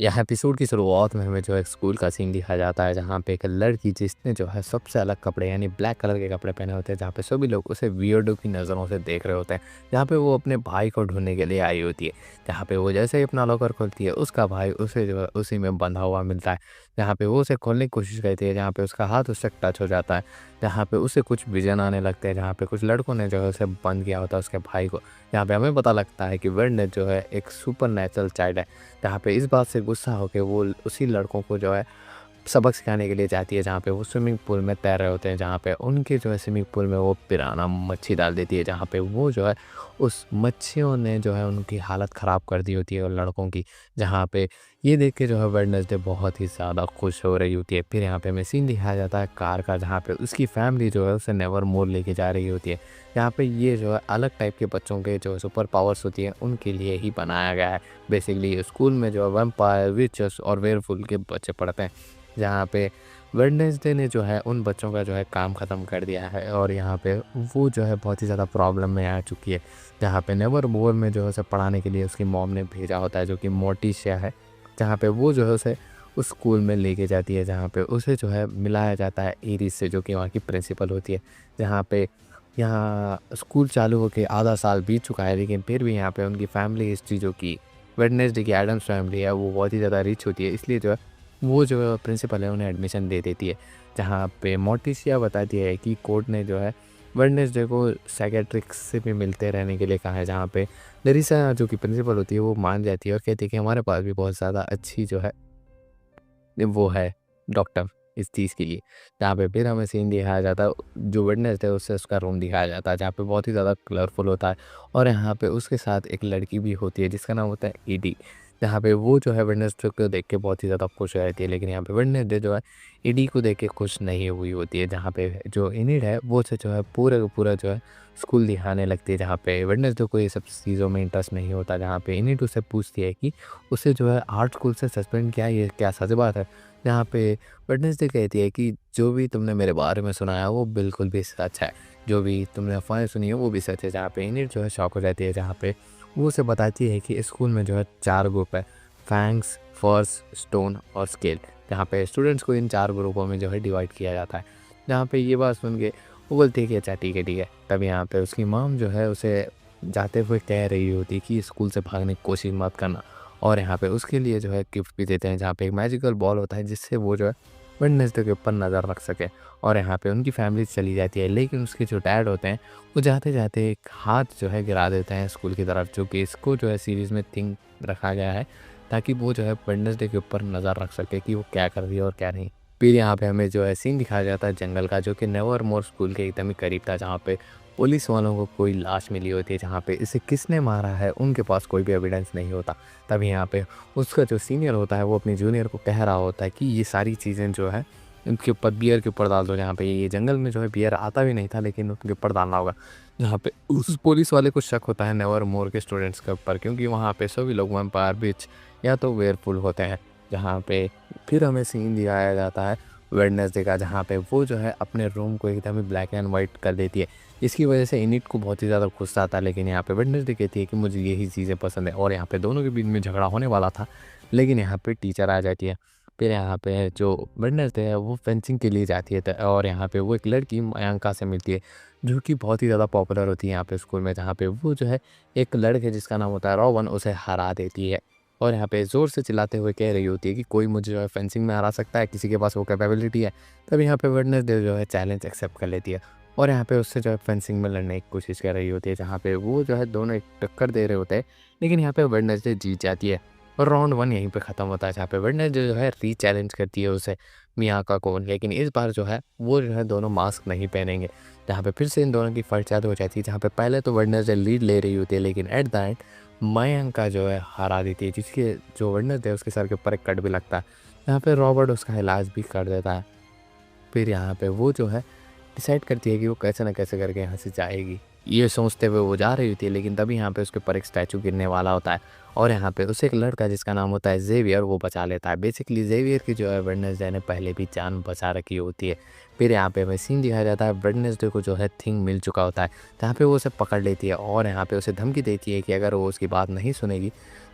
यह एपिसोड की शुरुआत में हमें जो है एक स्कूल का सीन दिखाया जाता है, जहाँ पे एक लड़की जिसने जो है सबसे अलग कपड़े यानी ब्लैक कलर के कपड़े पहने होते हैं, जहाँ पे सभी लोग उसे वियर्डो की नज़रों से देख रहे होते हैं। जहाँ पे वो अपने भाई को ढूंढने के लिए आई होती है। जहाँ पे वो जैसे ही अपना लॉकर खोलती है, उसका भाई उसे जो है उसी में बंधा हुआ मिलता है। जहाँ पे वो उसे खोलने की कोशिश करती है, जहाँ पे उसका हाथ उससे टच हो जाता है। जहाँ पे उसे कुछ विजन आने लगते हैं, जहाँ पे कुछ लड़कों ने जो है उसे बंद किया होता है, उसके भाई को। यहाँ पे हमें पता लगता है कि वेडनेस जो है एक सुपर नेचुरल चाइल्ड है। जहाँ पे इस बात से गुस्सा होके वो उसी लड़कों को जो है सबक सिखाने के लिए जाती है, जहाँ पे वो स्विमिंग पूल में तैर रहे होते हैं, जहाँ पे उनके जो है स्विमिंग पूल में वो पिराना मच्छी डाल देती है, जहाँ पे वो जो है उस मच्छियों ने जो है उनकी हालत ख़राब कर दी होती है उन लड़कों की। जहाँ पे ये देख के जो है वेडनेसडे बहुत ही ज़्यादा खुश हो रही होती है। फिर यहाँ पे हमें सीन दिखाया जाता है कार का, जहाँ पे उसकी फैमिली जो है उसे नेवर मोर लेके जा रही होती है। यहाँ पे ये जो है अलग टाइप के बच्चों के जो सुपर पावर्स होती हैं उनके लिए ही बनाया गया है। बेसिकली स्कूल में जो है वैम्पायर, विचेस और वेयरवुल्फ के बच्चे पढ़ते हैं। जहाँ पे वेडनेसडे ने जो है उन बच्चों का जो है काम ख़त्म कर दिया है, और यहाँ पे वो जो है बहुत ही ज़्यादा प्रॉब्लम में आ चुकी है। जहाँ पे नेवरमोर में जो है उसे पढ़ाने के लिए उसकी मॉम ने भेजा होता है, जो कि मोर्टिशिया है। जहाँ पे वो जो है उसे उस स्कूल में लेके जाती है, जहाँ पे उसे जो है मिलाया जाता है इरिस से, जो कि वहाँ की प्रिंसिपल होती है। जहाँ पे यहाँ स्कूल चालू होके आधा साल बीत चुका है, लेकिन फिर भी यहाँ पे उनकी फैमिली हिस्ट्री, जो कि वेडनेसडे की एडम्स फैमिली है, वो बहुत ही ज़्यादा रिच होती है। इसलिए जो है वो जो प्रिंसिपल है उन्हें एडमिशन दे देती है। जहाँ पे मोर्टिसिया बताती है कि कोर्ट ने जो है वेडनेसडे को साइकियाट्रिस्ट से भी मिलते रहने के लिए कहा है। जहाँ पे लरिसा जो कि प्रिंसिपल होती है वो मान जाती है और कहती है कि हमारे पास भी बहुत ज़्यादा अच्छी जो है वो है डॉक्टर इस चीज़ के लिए। जहाँ पे फिर हमें सीन दिखाया जाता है, जो वेडनेसडे है उससे उसका रूम दिखाया जाता है, जहाँ पे बहुत ही ज़्यादा कलरफुल होता है। और यहाँ पे उसके साथ एक लड़की भी होती है जिसका नाम होता है ईडी। जहाँ पे वो जो है वेडनेसडे को देख के बहुत ही ज़्यादा खुश हो रहती है, लेकिन यहाँ पे वेडनेसडे जो है ईडी को देख के खुश नहीं हुई होती है। जहाँ पे जो इनिड है वो उसे जो है पूरा का पूरा जो है स्कूल दिखाने लगती है, जहाँ पे वेडनेसडे को ये सब चीज़ों में इंटरेस्ट नहीं होता। जहाँ पे इनिड उससे पूछती है कि उसे जो है आर्ट स्कूल से सस्पेंड किया, ये क्या सच बात है? जहाँ पे वेडनेसडे कहती है कि जो भी तुमने मेरे बारे में सुना है वो बिल्कुल भी सच है, जो भी तुमने अफ़वाहें सुनी है वो भी सच है। जहाँ पे इनिट जो है शॉक हो जाती है, जहाँ पे वो उसे बताती है कि स्कूल में जो है 4 ग्रुप है, फैंग्स, फर्स, स्टोन और स्केल। जहाँ पे स्टूडेंट्स को इन 4 ग्रुपों में जो है डिवाइड किया जाता है। जहाँ पे ये बात सुन के वो बोलती है कि अच्छा ठीक है, ठीक है। तब यहाँ पे उसकी मॉम जो है उसे जाते हुए कह रही होती है कि स्कूल से भागने की कोशिश मत करना। और यहाँ पे उसके लिए जो है गिफ्ट भी देते हैं, जहाँ पे एक मैजिकल बॉल होता है जिससे वो जो है वेडनेसडे के ऊपर नज़र रख सके। और यहाँ पे उनकी फैमिली चली जाती है, लेकिन उसके जो डैड होते हैं वो जाते जाते एक हाथ जो है गिरा देते हैं स्कूल की तरफ, जो कि इसको जो है सीरीज़ में थिंग रखा गया है ताकि वो जो है वेडनेसडे के ऊपर नज़र रख सके कि वो क्या कर रही है और क्या नहीं। फिर यहाँ पे हमें जो है सीन दिखाया जाता है जंगल का, जो कि नेवरमोर स्कूल के एकदम ही करीब था, जहाँ पे पुलिस वालों को कोई लाश मिली होती है, जहाँ पे इसे किसने मारा है उनके पास कोई भी एविडेंस नहीं होता। तभी यहाँ पे उसका जो सीनियर होता है वो अपने जूनियर को कह रहा होता है कि ये सारी चीज़ें जो है उनके ऊपर बियर के ऊपर डाल दो। जहाँ पे ये जंगल में जो है बियर आता भी नहीं था, लेकिन उनके ऊपर डालना होगा। जहाँ पे उस पुलिस वाले को शक होता है नेवर मोर के स्टूडेंट्स के ऊपर, क्योंकि वहाँ पे सभी लोग वैम्पायर बिच या तो वेयरफुल होते हैं। जहाँ पे फिर हमें सीन दिखाया जाता है वेडनेसडे का, जहाँ पे वो जो है अपने रूम को एकदम ही ब्लैक एंड वाइट कर देती है। इसकी वजह से इनिट को बहुत ही ज़्यादा गुस्सा आता है, लेकिन यहाँ पे वेडनेसडे कहती है कि मुझे यही चीज़ें पसंद है, और यहाँ पे दोनों के बीच में झगड़ा होने वाला था, लेकिन यहाँ पे टीचर आ जाती है। फिर यहाँ पे जो वेडनेसडे है वो फेंसिंग के लिए जाती है, और यहाँ पे वो एक लड़की मयंका से मिलती है, जो कि बहुत ही ज़्यादा पॉपुलर होती है यहाँ पे स्कूल में। जहाँ पे वो जो है एक लड़के जिसका नाम होता है रोवन, उसे हरा देती है। और यहाँ पे ज़ोर से चिल्लाते हुए कह रही होती है कि कोई मुझे जो है फेंसिंग में हरा सकता है, किसी के पास वो कैपेबिलिटी है। तब यहाँ पे वेडनेसडे जो है चैलेंज एक्सेप्ट कर लेती है, और यहाँ पे उससे जो है फेंसिंग में लड़ने की कोशिश कर रही होती है, जहाँ पे वो जो है दोनों एक टक्कर दे रहे होते हैं, लेकिन यहाँ पे वेडनेसडे जीत जाती है। और राउंड 1 यहीं पे ख़त्म होता है, जहाँ पे वेडनेसडे जो है री-चैलेंज करती है उसे, मियाका को, लेकिन इस बार जो है वो जो है दोनों मास्क नहीं पहनेंगे। जहाँ पे फिर से इन दोनों की फाइट चालू हो जाती है, जहाँ पे पहले तो वेडनेसडे लीड ले रही होती है, लेकिन एट द एंड मयंका जो है हरा देती है, जिसके जो वेडनेसडे है उसके सर के ऊपर एक कट भी लगता है। यहाँ पे रॉबर्ट उसका इलाज भी कर देता है। फिर यहाँ पे वो जो है डिसाइड करती है कि वो कैसे ना कैसे करके यहाँ से जाएगी। ये सोचते हुए वो जा रही होती है, लेकिन तभी यहाँ पे उसके ऊपर एक स्टैचू गिरने वाला होता है, और यहाँ पे उसे एक लड़का जिसका नाम होता है ज़ेवियर वो बचा लेता है। बेसिकली ज़ेवियर की जो है वेडनेसडे ने पहले भी जान बचा रखी होती है। फिर यहाँ पे हमें सीन दिखाया जाता है वेडनेसडे को जो है थिंग मिल चुका होता है, जहाँ पे वो उसे पकड़ लेती है और यहाँ पे उसे धमकी देती है कि अगर वो उसकी बात नहीं सुनेगी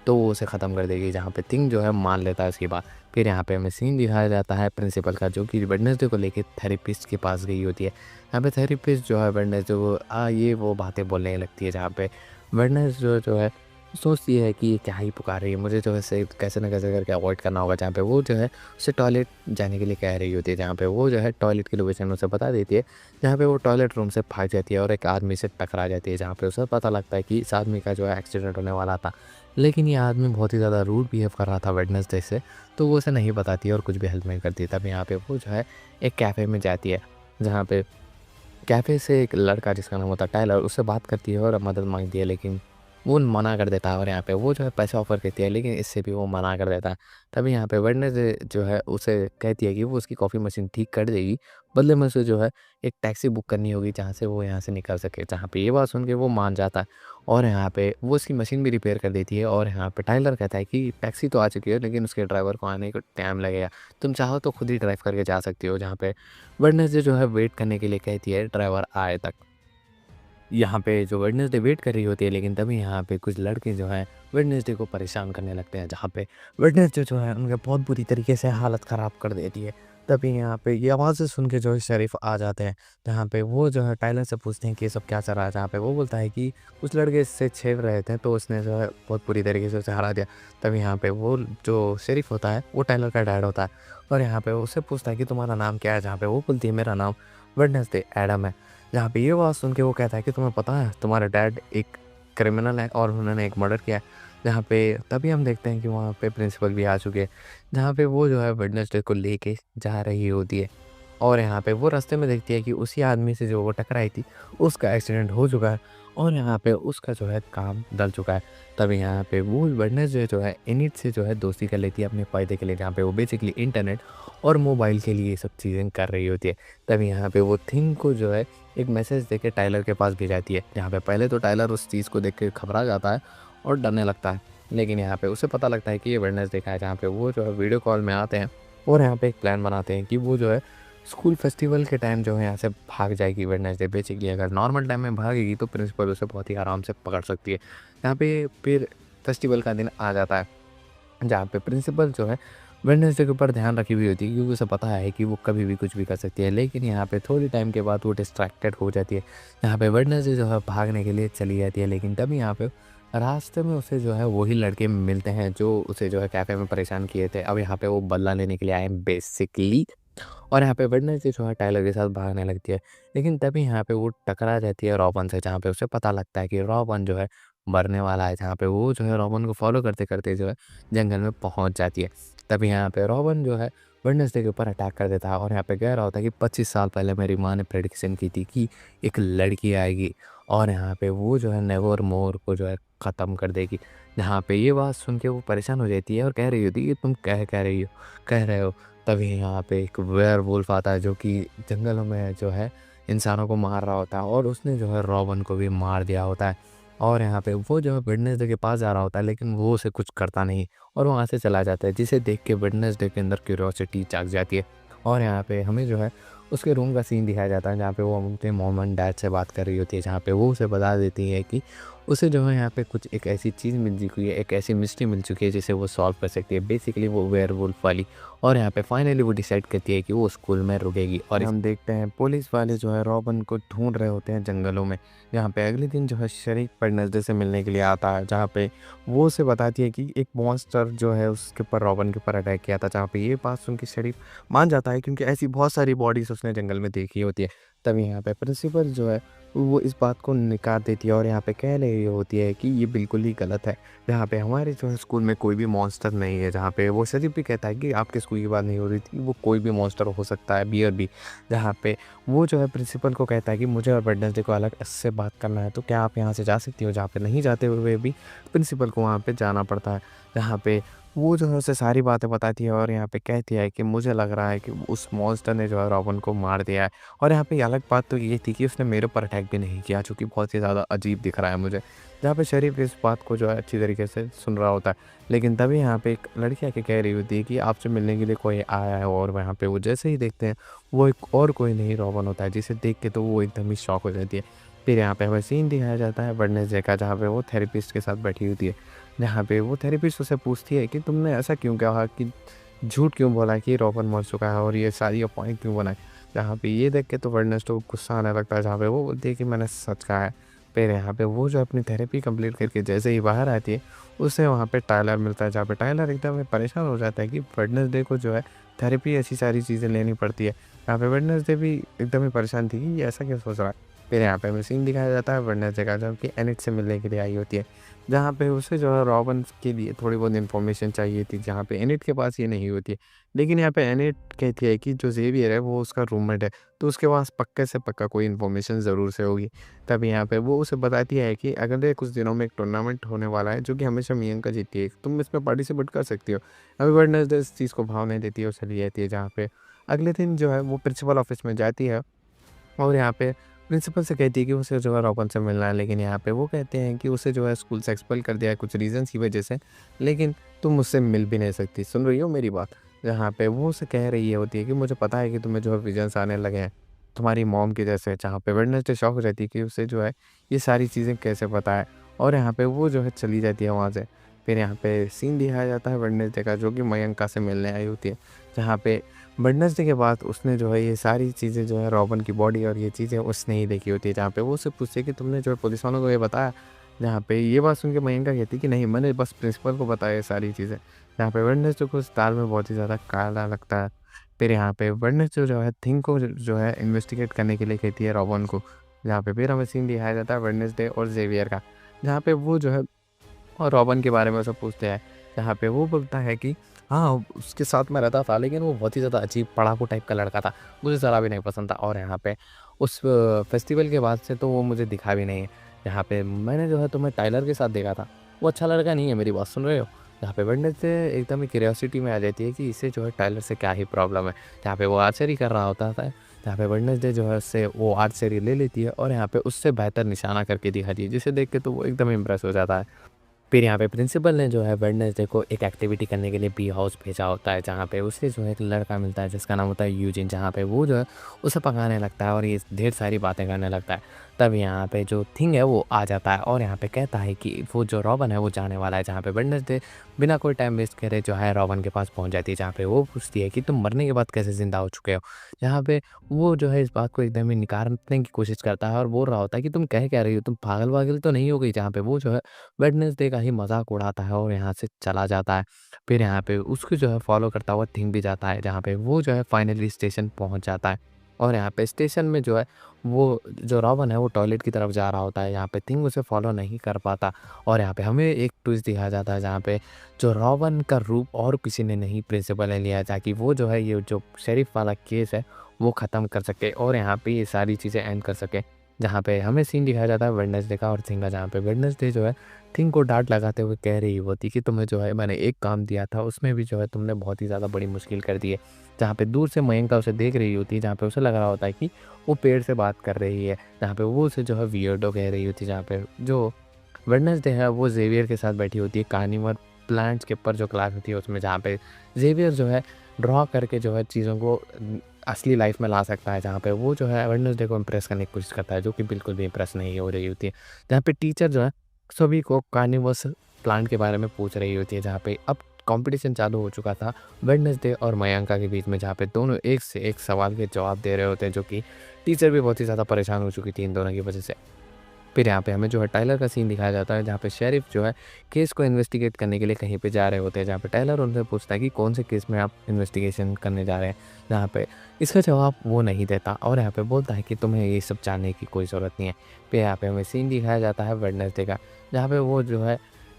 तो वो उसे ख़त्म कर देगी, जहाँ पे थिंग जो है मान लेता है उसकी बात। फिर यहाँ पे हमें सीन दिखाया जाता है प्रिंसिपल का, जो कि वेडनेसडे को लेके थेरेपिस्ट के पास गई होती है। यहाँ पे थेरेपिस्ट जो है वेडनेसडे को ये वो बातें बोलने लगती है, जहाँ पे वेडनेसडे जो है सोचती है कि ये क्या ही पुकार रही है, मुझे जो है इसे कैसे ना कैसे करके अवॉइड करना होगा। जहाँ पे वो जो है उसे टॉयलेट जाने के लिए कह रही होती है, जहाँ पे वो जो है टॉयलेट की लोकेशन उसे बता देती है, जहाँ पे वो टॉयलेट रूम से भाग जाती है और एक आदमी से टकरा जाती है, जहाँ पे उसे पता लगता है कि इस आदमी का जो है एक्सीडेंट होने वाला था। लेकिन ये आदमी बहुत ही ज़्यादा रूड बिहेव कर रहा था वेडनेसडे से, तो वो उसे नहीं बताती है और कुछ भी हेल्प नहीं करती। तब यहाँ पे वो जो है एक कैफ़े में जाती है, जहाँ पे कैफ़े से एक लड़का जिसका नाम होता है टाइलर, उससे बात करती है और मदद माँगती है, लेकिन वो मना कर देता है। और यहाँ पे वो जो है पैसे ऑफ़र करती है, लेकिन इससे भी वो मना कर देता है। तभी यहाँ पे वेडनेसडे जो है उसे कहती है कि वो उसकी कॉफ़ी मशीन ठीक कर देगी, बदले में उसे जो है एक टैक्सी बुक करनी होगी, जहाँ से वो यहाँ से निकल सके। जहाँ पे ये बात सुन के वो मान जाता है और यहाँ पे वो उसकी मशीन भी रिपेयर कर देती है। और यहाँ पे टाइलर कहता है कि टैक्सी तो आ चुकी है, लेकिन उसके ड्राइवर को आने को टाइम लगेगा, तुम चाहो तो खुद ही ड्राइव करके जा सकती हो। जहाँ पे वेडनेसडे जो है वेट करने के लिए कहती है ड्राइवर आए तक। यहाँ पे जो वेडनेसडे वेट कर रही होती है, लेकिन तभी यहाँ पे कुछ लड़के जो हैं वेडनेसडे को परेशान करने लगते हैं, जहाँ पे वेडनेसडे जो है उनके बहुत बुरी तरीके से हालत ख़राब कर देती है। तभी यहाँ पे ये आवाज़ें सुन के जो है शरीफ आ जाते हैं, जहाँ पे वो जो है टाइलर से पूछते हैं कि ये सब क्या चल रहा है। जहाँ पे वो बोलता है कि कुछ लड़के इससे छेड़ रहे थे, तो उसने जो है बहुत बुरी तरीके से उसे हरा दिया। तभी यहाँ पे वो जो शेरिफ होता है वो टाइलर का डैड होता है, और यहाँ पे उससे पूछता है कि तुम्हारा नाम क्या है। जहाँ पे वो बोलती है मेरा नाम वेडनेसडे एडम है। जहाँ पे ये बात सुन के वो कहता है कि तुम्हें पता है तुम्हारा डैड एक क्रिमिनल है और उन्होंने एक मर्डर किया है। जहाँ पे तभी हम देखते हैं कि वहाँ पे प्रिंसिपल भी आ चुके हैं, जहाँ पे वो जो है वेडनेसडे को लेके जा रही होती है। और यहाँ पे वो रास्ते में देखती है कि उसी आदमी से जो वो टकराई थी उसका एक्सीडेंट हो चुका है, और यहाँ पे उसका जो है काम डल चुका है। तभी यहाँ पे वो वेडनेसडे जो है इनिट से जो है दोस्ती कर लेती है अपने फ़ायदे के लिए, जहाँ पे वो बेसिकली इंटरनेट और मोबाइल के लिए ये सब चीज़ें कर रही होती है। तभी यहाँ पे वो थिंग को जो है एक मैसेज देके टाइलर के पास भेजाती है, जहाँ पे पहले तो टाइलर उस चीज़ को देख के घबरा जाता है और डरने लगता है। लेकिन यहाँ पे उसे पता लगता है कि ये वेडनेसडे का है, जहाँ पे वो जो है वीडियो कॉल में आते हैं और यहाँ पे एक प्लान बनाते हैं कि वो जो है स्कूल फेस्टिवल के टाइम जो है यहाँ से भाग जाएगी वेडनेसडे। बेसिकली अगर नॉर्मल टाइम में भागेगी तो प्रिंसिपल उसे बहुत ही आराम से पकड़ सकती है। यहाँ पे फिर फेस्टिवल का दिन आ जाता है, जहाँ पे प्रिंसिपल जो है वेडनेसडे के ऊपर ध्यान रखी हुई होती है, क्योंकि उसे पता है कि वो कभी भी कुछ भी कर सकती है। लेकिन यहाँ पे थोड़ी टाइम के बाद वो डिस्ट्रैक्टेड हो जाती है, यहाँ पे वेडनेसडे जो है भागने के लिए चली जाती है। लेकिन तभी यहाँ पे रास्ते में उसे जो है वही लड़के मिलते हैं जो उसे जो है कैफ़े में परेशान किए थे। अब यहाँ पे वो बदला लेने के लिए आए हैं बेसिकली। और यहाँ पे वेडनेसडे जो है टाइलर के साथ भागने लगती है, लेकिन तभी यहाँ पे वो टकरा जाती है रॉबन से, जहाँ पे उसे पता लगता है कि रॉबन जो है मरने वाला है। जहाँ पे वो जो है रॉबन को फॉलो करते-करते जो है जंगल में पहुँच जाती है। तभी यहाँ पे रॉबन जो है वेडनेसडे के ऊपर अटैक कर देता है, और यहाँ पे कह रहा होता है कि 25 साल पहले मेरी माँ ने प्रेडिक्शन की थी कि एक लड़की आएगी और यहाँ पे वो जो है नेवरमोर को जो है ख़त्म कर देगी। जहाँ पे ये बात सुन के वो परेशान हो जाती है और कह रही होती है कि तुम कह रहे हो। तभी यहाँ पे एक वेयरवुल्फ आता है, जो कि जंगलों में जो है इंसानों को मार रहा होता है, और उसने जो है रॉबन को भी मार दिया होता है। और यहाँ पे वो जो है वेडनेसडे के पास जा रहा होता है, लेकिन वो उसे कुछ करता नहीं और वहाँ से चला जाता है, जिसे देख के वेडनेसडे के अंदर क्यूरियोसिटी जाग जाती है। और यहाँ पे हमें जो है उसके रूम का सीन दिखाया जाता है, जहाँ पे वो अपने मॉम एंड डैड से बात कर रही होती है, जहाँ पे वो उसे बता देती है कि उसे जो है यहाँ पे कुछ एक ऐसी चीज़ मिल चुकी है, एक ऐसी मिस्ट्री मिल चुकी है जिसे वो सॉल्व कर सकती है, बेसिकली वो वेयरवुल्फ वाली। और यहाँ पे फाइनली वो डिसाइड करती है कि वो स्कूल में रुकेगी। और हम देखते हैं पुलिस वाले जो है रॉबन को ढूंढ रहे होते हैं जंगलों में। यहाँ पे अगले दिन जो है शरीफ वेडनेसडे से मिलने के लिए आता है, जहाँ पे वो उसे बताती है कि एक मॉन्स्टर जो है उसके ऊपर रॉबन के ऊपर अटैक किया था। जहाँ पे ये बात सुन के शरीफ मान जाता है, क्योंकि ऐसी बहुत सारी बॉडीज़ उसने जंगल में देखी होती है। तभी यहाँ पे प्रिंसिपल जो है वो इस बात को नकार देती है और यहाँ पे कह रही होती है कि ये बिल्कुल ही गलत है। जहाँ पे हमारे जो है स्कूल में कोई भी मॉन्स्टर नहीं है। जहाँ पे वो शरीफ भी कहता है कि आपके स्कूल की बात नहीं हो रही थी, वो कोई भी मॉन्स्टर हो सकता है, बियर भी। जहाँ पे वो जो है प्रिंसिपल को कहता है कि मुझे और वेडनेसडे को अलग से बात करना है, तो क्या आप यहाँ से जा सकती हो। जहाँ पे नहीं जाते हुए भी प्रिंसिपल को वहाँ पे जाना पड़ता है। जहाँ पे वो जो है उसे सारी बातें बताती है और यहाँ पे कहती है कि मुझे लग रहा है कि उस मॉन्स्टर ने जो है रॉबन को मार दिया है। और यहाँ पे अलग बात तो ये थी कि उसने मेरे ऊपर अटैक भी नहीं किया, जो कि बहुत ही ज़्यादा अजीब दिख रहा है मुझे। जहाँ पे शरीफ इस बात को जो है अच्छी तरीके से सुन रहा होता है, लेकिन तभी यहाँ पे एक लड़की आके कह रही होती है कि आपसे मिलने के लिए कोई आया है। और वहाँ पे वो जैसे ही देखते हैं वो एक और कोई नहीं रॉबन होता है, जिसे देख के तो वो एकदम ही शॉक हो जाती है। फिर यहाँ पे हमें सीन दिखाया जाता है वेडनेसडे का, जहाँ पे वो थेरेपिस्ट के साथ बैठी होती है, जहाँ पे वो थेरेपिस्ट उससे पूछती है कि तुमने ऐसा क्यों कहा कि झूठ क्यों बोला कि रॉबर्ट मर चुका है और ये सारी अफ़वाहें क्यों बनाई? जहाँ पे ये देख के तो वेडनेसडे को गुस्सा आने लगता है, जहाँ पे वो बोलती है कि मैंने सच कहा है। फिर यहाँ पे वो जो अपनी थेरेपी कंप्लीट करके जैसे ही बाहर आती है, उसे वहाँ पे टायलर मिलता है, जहाँ पे टायलर एकदम परेशान हो जाता है कि वेडनेसडे को जो है थेरेपी ऐसी सारी चीज़ें लेनी पड़ती है। यहाँ पे वेडनेसडे भी एकदम ही परेशान थी कि ये ऐसा क्या सोच रहा है। फिर यहाँ पे हमें सीन दिखाया जाता है वेडनेसडे का, जो कि एनिट से मिलने के लिए आई होती है। जहाँ पे उसे जो है रॉबिन के लिए थोड़ी बहुत इन्फॉर्मेशन चाहिए थी, जहाँ पे एनिट के पास ये नहीं होती है। लेकिन यहाँ पे एनिट कहती है कि जो ज़ेवियर है वो उसका रूममेट है, तो उसके पास पक्के से पक्का कोई इन्फॉर्मेशन ज़रूर से होगी। तब यहाँ पे वो उसे बताती है कि अगले कुछ दिनों में एक टूर्नामेंट होने वाला है, जो कि हमेशा मियंका जीतती है, तुम इसमें पार्टिसिपेट कर सकती हो। अभी वेडनेसडे इस चीज़ को भाव नहीं देती है, उसे ले जाती है, जहाँ पे अगले दिन जो है वो प्रिंसिपल ऑफिस में जाती है और यहाँ पे प्रिंसिपल से कहती है कि उसे जो है रॉबिन से मिलना है, लेकिन यहाँ पे वो कहते हैं कि उसे जो है स्कूल से एक्सपेल कर दिया है कुछ रीज़न्स की वजह से, लेकिन तुम मुझसे मिल भी नहीं सकती। सुन रही हो मेरी बात? जहाँ पे वो उसे कह रही होती है कि मुझे पता है कि तुम्हें जो है विजन्स आने लगे हैं, तुम्हारी मॉम की जैसे। जहाँ पे वेडनेसडे शॉक हो जाती है कि उसे जो है ये सारी चीज़ें कैसे पता है, और यहाँ पे वो जो है चली जाती है वहाँ से। फिर यहाँ पे सीन दिखाया जाता है वेडनेसडे का, जो कि मयंका से मिलने आई होती है, जहाँ पे वेडनेसडे के बाद उसने जो है ये सारी चीज़ें जो है रॉबिन की बॉडी और ये चीज़ें उसने ही देखी होती है, जहाँ पे वो उससे पूछती है कि तुमने जो है पुलिस वालों को ये बताया? जहाँ पे ये बात सुन के मयंका कहती है कि नहीं, मैंने बस प्रिंसिपल को बताया ये सारी चीज़ें। जहाँ पे वेडनेसडे को उस दाल में बहुत ही ज़्यादा काला लगता है। फिर यहाँ पे वेडनेसडे जो है थिंग को जो है इन्वेस्टिगेट करने के लिए कहती है रॉबिन को। जहाँ पे फिर हमें सीन दिखाया जाता है वेडनेसडे और ज़ेवियर का, जहाँ पे वो जो है और रॉबिन के बारे में उसे पूछते हैं, जहाँ पे वो बोलता है कि हाँ, उसके साथ मैं रहता था, लेकिन वो बहुत ही ज़्यादा अजीब पढ़ाकू टाइप का लड़का था। मुझे ज़रा भी नहीं पसंद था, और यहाँ पे उस फेस्टिवल के बाद से तो वो मुझे दिखा भी नहीं है। यहाँ पे मैंने जो है तुम्हें टाइलर के साथ देखा था, वो अच्छा लड़का नहीं है, मेरी बात सुन रहे हो? जहाँ पे वेडनेसडे एकदम ही क्यूरियोसिटी में आ जाती है कि इसे जो है टाइलर से क्या ही प्रॉब्लम है। जहाँ पे वो आर्चरी कर रहा होता था, जहाँ पे वेडनेसडे जो है उससे वो आर्चरी ले लेती है और यहाँ पे उससे बेहतर निशाना करके दिखाती है, जिसे देख के तो वो एकदम इम्प्रेस हो जाता है। फिर यहाँ पे प्रिंसिपल ने जो है वेडनेसडे को एक एक्टिविटी करने के लिए बी हाउस भेजा होता है, जहाँ पे उसे जो है एक लड़का मिलता है जिसका नाम होता है यूजिन, जहाँ पे वो जो है उसे पकाने लगता है और ये ढेर सारी बातें करने लगता है। तब यहाँ पे जो थिंग है वो आ जाता है और यहाँ पे कहता है कि वो जो रॉबिन है वो जाने वाला है, जहाँ पे वेडनेसडे बिना कोई टाइम वेस्ट करे जो है रॉबिन के पास पहुँच जाती है, जहाँ पे वो पूछती है कि तुम मरने के बाद कैसे ज़िंदा हो चुके हो। जहाँ पे वो जो है इस बात को एकदम ही निकालने की कोशिश करता है और बोल रहा होता है कि तुम कह क्या रही हो, तुम पागल-वागल तो नहीं हो गई? जहाँ पे वो जो है वेडनेसडे का ही मज़ाक उड़ाता है और यहाँ से चला जाता है। फिर यहाँ पे उसको जो है फ़ॉलो करता हुआ थिंग भी जाता है, जहाँ पे वो जो है फाइनली स्टेशन पहुँच जाता है। और यहाँ पे स्टेशन में जो है वो जो रॉबिन है वो टॉयलेट की तरफ जा रहा होता है, यहाँ पे थिंग उसे फ़ॉलो नहीं कर पाता और यहाँ पे हमें एक ट्विस्ट दिखाया जाता है, जहाँ पे जो रॉबिन का रूप और किसी ने नहीं प्रिंसिपल ने लिया है, ताकि वो जो है ये जो शेरिफ वाला केस है वो ख़त्म कर सके और यहाँ पे ये सारी चीज़ें एंड कर सके। जहाँ पे हमें सीन दिखाया जाता है वेडनेसडे का और थिंग का, जहाँ पे वेडनेसडे जो है थिंग को डाँट लगाते हुए कह रही होती कि तुम्हें जो है मैंने एक काम दिया था, उसमें भी जो है तुमने बहुत ही ज़्यादा बड़ी मुश्किल कर दी है। जहाँ पे दूर से मयंका उसे देख रही होती है, जहाँ पे उसे लग रहा होता है कि वो पेड़ से बात कर रही है, जहाँ पे वो उसे जो है वियर्डो कह रही होती है, जहाँ पे जो वेडनेसडे है वो ज़ेवियर के साथ बैठी होती है कार्निवोर प्लांट्स के ऊपर जो क्लास होती है उसमें, जहाँ पे ज़ेवियर जो है ड्रॉ करके जो है चीज़ों को असली लाइफ में ला सकता है, जहाँ पे वो जो है वेडनेसडे को इम्प्रेस करने की कोशिश करता है, जो कि बिल्कुल भी इम्प्रेस नहीं हो रही होती है। जहाँ पे टीचर जो है सभी को कार्निवोरस प्लांट के बारे में पूछ रही होती है, जहाँ पे अब कॉम्पिटिशन चालू हो चुका था वेडनेसडे और मयंका के बीच में, जहाँ पे दोनों एक से एक सवाल के जवाब दे रहे होते हैं, जो कि टीचर भी बहुत ही ज़्यादा परेशान हो चुकी थी इन दोनों की वजह से। फिर यहाँ पे हमें जो है टाइलर का सीन दिखाया जाता है, जहाँ पे शेरिफ जो है केस को इन्वेस्टिगेट करने के लिए कहीं पे जा रहे होते हैं, जहाँ पे टाइलर उनसे पूछता है कि कौन से केस में आप इन्वेस्टिगेशन करने जा रहे हैं, जहाँ पे इसका जवाब वो नहीं देता और यहाँ पे बोलता है कि तुम्हें ये सब जानने की कोई ज़रूरत नहीं है। फिर यहाँ पे हमें सीन दिखाया जाता है वेडनेसडे का, जहाँ पे वो जो है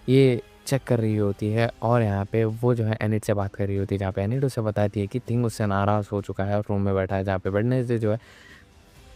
ये चेक कर रही होती है और यहाँ पे वो जो है एनिट से बात कर रही होती है, जहाँ पे एनिट उसे बताती है कि थिंग उससे नाराज़ हो चुका है और रूम में बैठा है, जहाँ पे वेडनेसडे जो है